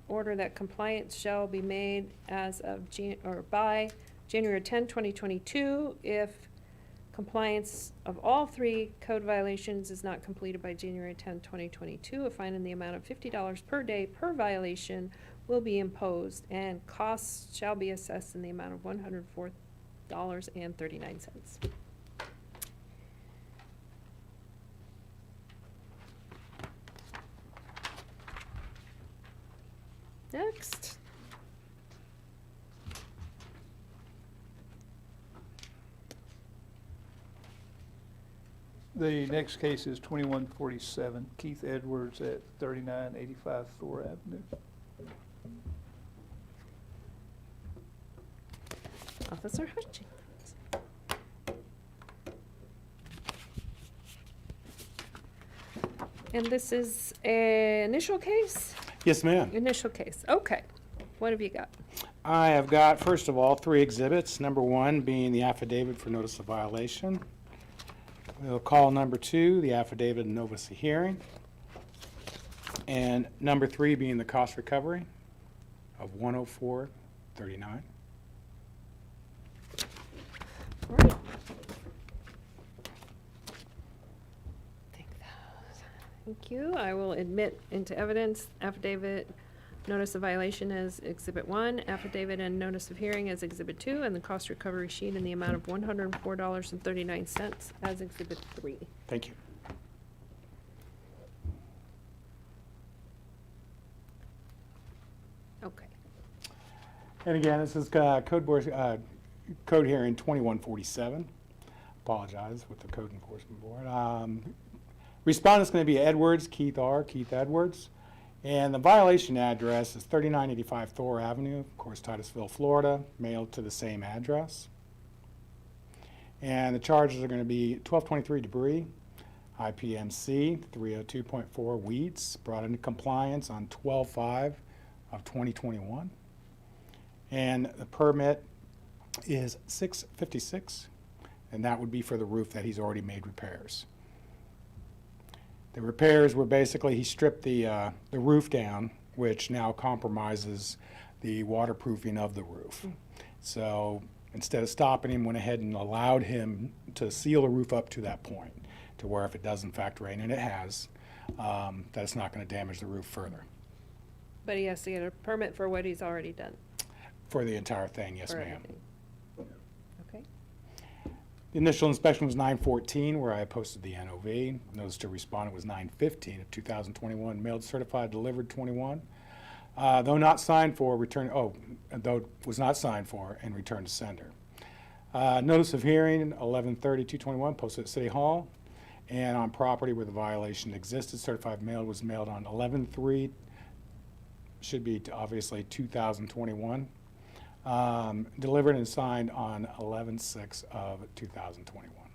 order that compliance shall be made as of by January 10, 2022. If Compliance of all 3 code violations is not completed by January 10, 2022. A fine in the amount of $50 per day per violation will be imposed, and costs shall be assessed in the amount of $104.39. Next. The next case is 2147 Keith Edwards at 3985 Thor Avenue. Officer Hutchins. And this is an initial case? Yes, ma'am. Initial case, okay. What have you got? I have got, first of all, 3 exhibits. Number 1 being the affidavit for notice of violation. We'll call number 2, the affidavit of notice of hearing. And number 3 being the cost recovery of $104.39. All right. Take those. Thank you. I will admit into evidence affidavit notice of violation as Exhibit 1, affidavit and notice of hearing as Exhibit 2, and the cost recovery sheet in the amount of $104.39 as Exhibit 3. Thank you. Okay. And again, this is code hearing 2147. Apologize with the Code Enforcement Board. Respondent's going to be Edwards, Keith Edwards. And the violation address is 3985 Thor Avenue, of course, Titusville, Florida, mailed to the same address. And the charges are going to be 1223 debris, IPMC 302.4 weeds, brought into compliance on 12/5 of 2021. And the permit is 656, and that would be for the roof that he's already made repairs. The repairs were basically, he stripped the roof down, which now compromises the waterproofing of the roof. So instead of stopping him, went ahead and allowed him to seal the roof up to that point, to where if it does in fact rain, and it has, that it's not going to damage the roof further. But he has to get a permit for what he's already done. For the entire thing, yes, for ma'am. everything. Okay. The initial inspection was 9/14, where I posted the NOV. Notice to respondent was 9/15 of 2021, mailed, certified, delivered 21. Though not signed for, though it was not signed for and returned to sender. Notice of hearing 11/30/221, posted at City Hall, and on property where the violation existed, certified mail was mailed on 11/3, should be obviously 2021. Delivered and signed on 11/6 of 2021.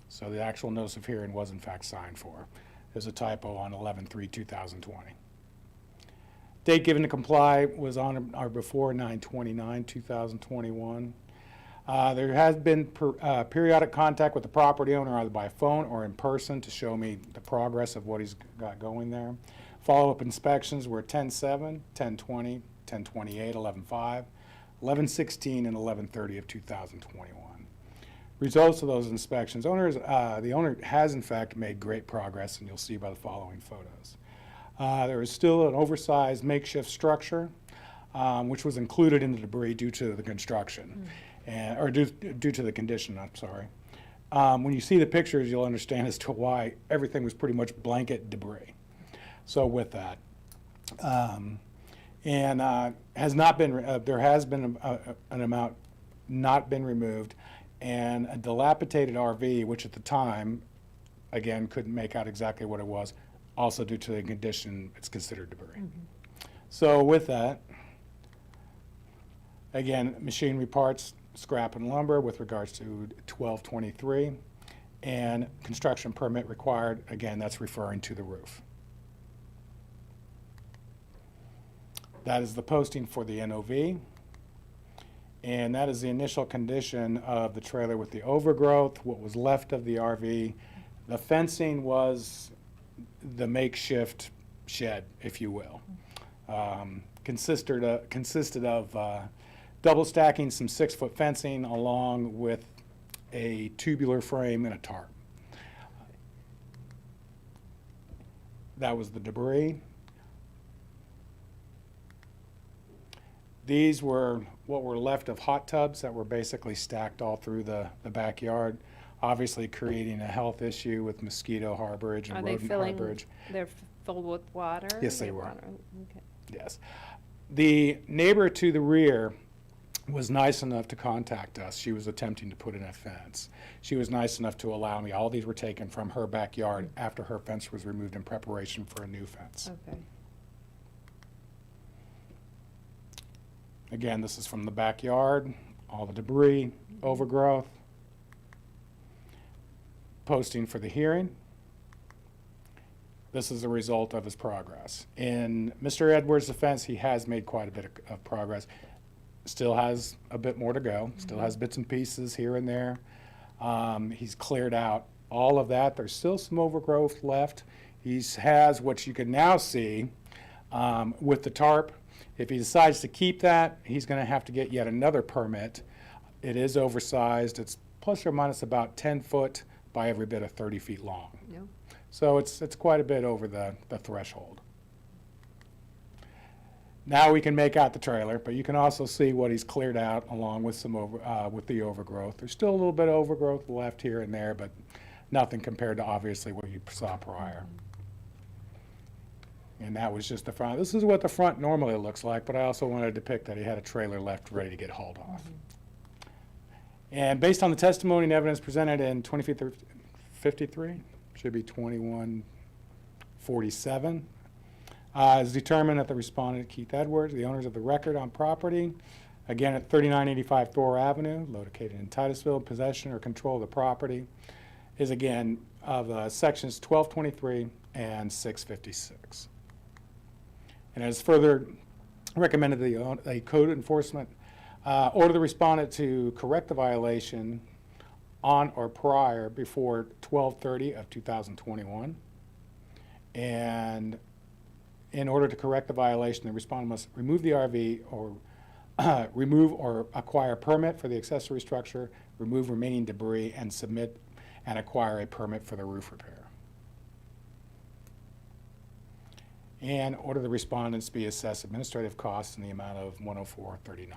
So the actual notice of hearing was in fact signed for. There's a typo on 11/3/2020. Date given to comply was on or before 9/29/2021. There has been periodic contact with the property owner either by phone or in person to show me the progress of what he's got going there. Follow-up inspections were 10/7, 10/20, 10/28, 11/5, 11/16, and 11/30 of 2021. Results of those inspections, the owner has in fact made great progress, and you'll see by the following photos. There is still an oversized makeshift structure, which was included in the debris due to the construction, or due to the condition, I'm sorry. When you see the pictures, you'll understand as to why everything was pretty much blanket debris. So with that, has not been, there has been an amount not been removed, and a dilapidated RV, which at the time, again, couldn't make out exactly what it was, also due to the condition, it's considered debris. So with that, again, machinery parts, scrap and lumber with regards to 12/23, and construction permit required, again, that's referring to the roof. That is the posting for the NOV, and that is the initial condition of the trailer with the overgrowth, what was left of the RV. The fencing was the makeshift shed, if you will. Consisted of double stacking some 6-foot fencing along with a tubular frame, and a tarp. That was the debris. These were what were left of hot tubs that were basically stacked all through the backyard, obviously creating a health issue with mosquito harborage Are and they rodent filling, harborage. they're filled with water? Yes, they They were. water- Okay. Yes. The neighbor to the rear was nice enough to contact us. She was attempting to put in a fence. She was nice enough to allow me. All these were taken from her backyard after her fence was removed in preparation for a new fence. Okay. Again, this is from the backyard, all the debris, overgrowth. Posting for the hearing. This is a result of his progress. In Mr. Edwards' defense, he has made quite a bit of progress. Still has a bit more to go, still has bits and pieces here and there. He's cleared out all of that. There's still some overgrowth left. He has what you can now see with the tarp. If he decides to keep that, he's going to have to get yet another permit. It is oversized. It's plus or minus about 10 foot by every bit of 30 feet long. No? So it's quite a bit over the threshold. Now we can make out the trailer, but you can also see what he's cleared out along with some with the overgrowth. There's still a little bit of overgrowth left here and there, but nothing compared to obviously what you saw prior. And that was just the front. This is what the front normally looks like, but I also wanted to depict that he had a trailer left ready to get hauled off. And based on the testimony and evidence presented in 2053, should be 2147, is determined that the respondent, Keith Edwards, the owners of the record on property, again at 3985 Thor Avenue, located in Titusville, possession or control of the property, is again of sections 1223 and 656. And as further recommended, the code enforcement order the respondent to correct the violation on or prior before 12/30 of 2021. And in order to correct the violation, the respondent must remove the RV or remove or acquire a permit for the accessory structure, remove remaining debris, and submit and acquire a permit for the roof repair. And order the respondents be assessed administrative costs in the amount of $104.39.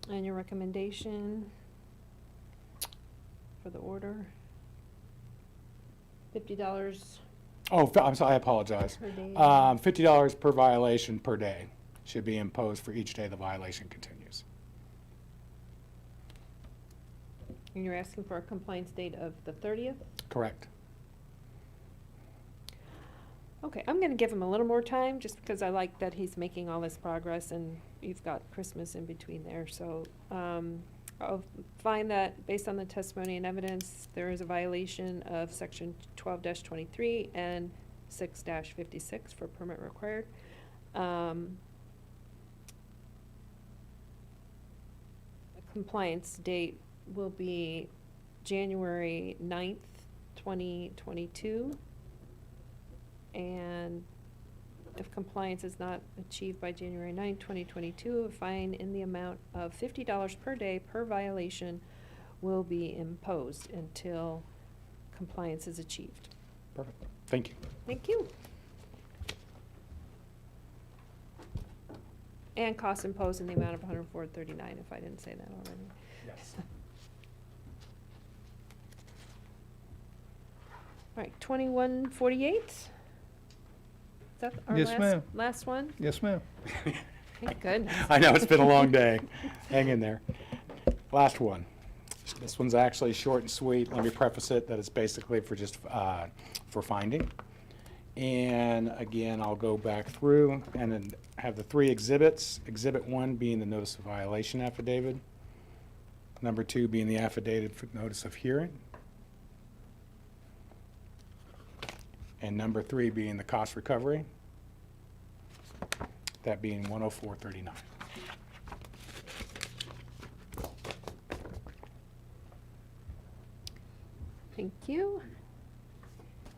And your recommendation for the order? $50 Oh, I'm sorry, I apologize. per day? $50 per violation per day should be imposed for each day the violation continues. And you're asking for a compliance date of the 30th? Correct. Okay, I'm gonna give him a little more time, just because I like that he's making all this progress, and you've got Christmas in between there, so, I'll find that, based on the testimony and evidence, there is a violation of section 12-23 and 6-56 for permit required. A compliance date will be January 9th, 2022. And if compliance is not achieved by January 9th, 2022, a fine in the amount of $50 per day per violation will be imposed until compliance is achieved. Perfect. Thank you. Thank you. And costs imposed in the amount of $104.39, if I didn't say that already. Yes. All right, 2148? Is that our Yes, last, ma'am. last one? Yes, ma'am. Thank goodness. I know, it's been a long day. Hang in there. Last one. This one's actually short and sweet. Let me preface it that it's basically for just for finding. And again, I'll go back through and then have the three exhibits. Exhibit 1 being the notice of violation affidavit. Number 2 being the affidavit for notice of hearing. And number 3 being the cost recovery. That being $104.39. Thank you.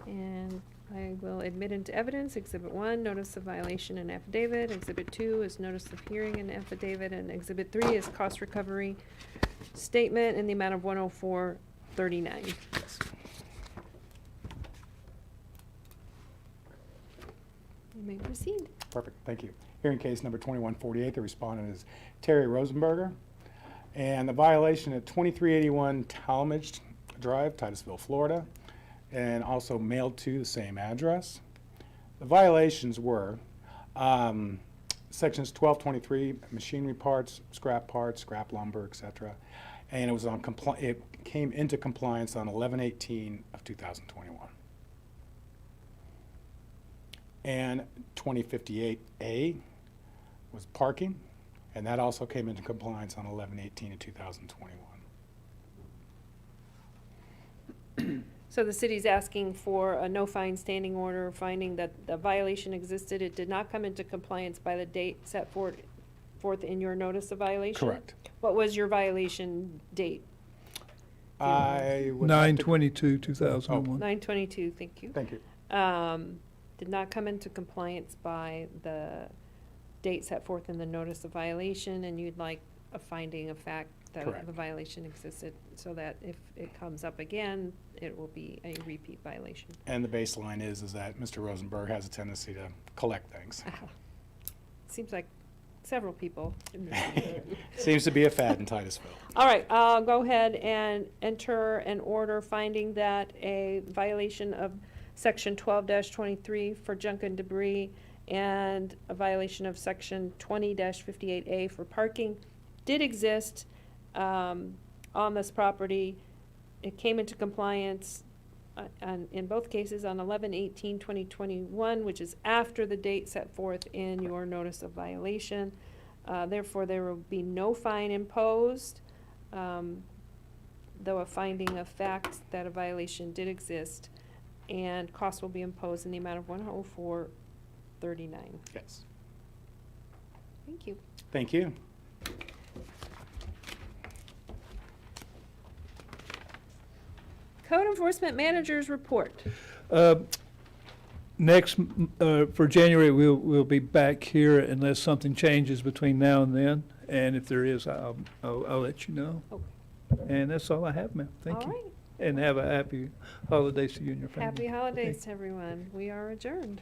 And I will admit into evidence Exhibit 1, notice of violation and affidavit. Exhibit 2 is notice of hearing and affidavit, and Exhibit 3 is cost recovery statement in the amount of $104.39. You may proceed. Perfect, thank you. Hearing case number 2148, the respondent is Terry Rosenberger. And the violation at 2381 Talmadge Drive, Titusville, Florida, and also mailed to the same address. The violations were sections 1223, machinery parts, scrap lumber, etc. And it was on it came into compliance on 11/18 of 2021. And 2058A was parking, and that also came into compliance on 11/18 of 2021. So the city's asking for a no fine standing order, finding that the violation existed. It did not come into compliance by the date set forth in your notice of violation? Correct. What was your violation date? I would have to- 9/22/2001. 9/22, thank you. Thank you. Did not come into compliance by the date set forth in the notice of violation, and you'd like a finding of fact that Correct. the violation existed, so that if it comes up again, it will be a repeat violation. And the baseline is that Mr. Rosenberg has a tendency to collect things. Seems like several people in this neighborhood. Seems to be a fad in Titusville. All right, I'll go ahead and enter an order finding that a violation of Section 12-23 for junk and debris and a violation of Section 20-58A for parking did exist on this property. It came into compliance in both cases on 11/18/2021, which is after the date set forth in your notice of violation. Therefore, there will be no fine imposed, though a finding of fact that a violation did exist, and costs will be imposed in the amount of $104.39. Yes. Thank you. Thank you. Code Enforcement Manager's Report. Next, for January, we'll be back here unless something changes between now and then. And if there is, I'll let you know. Okay. And that's all I have, ma'am. Thank All you. right. And have a happy holidays to you and your family. Happy holidays Okay. to everyone. We are adjourned.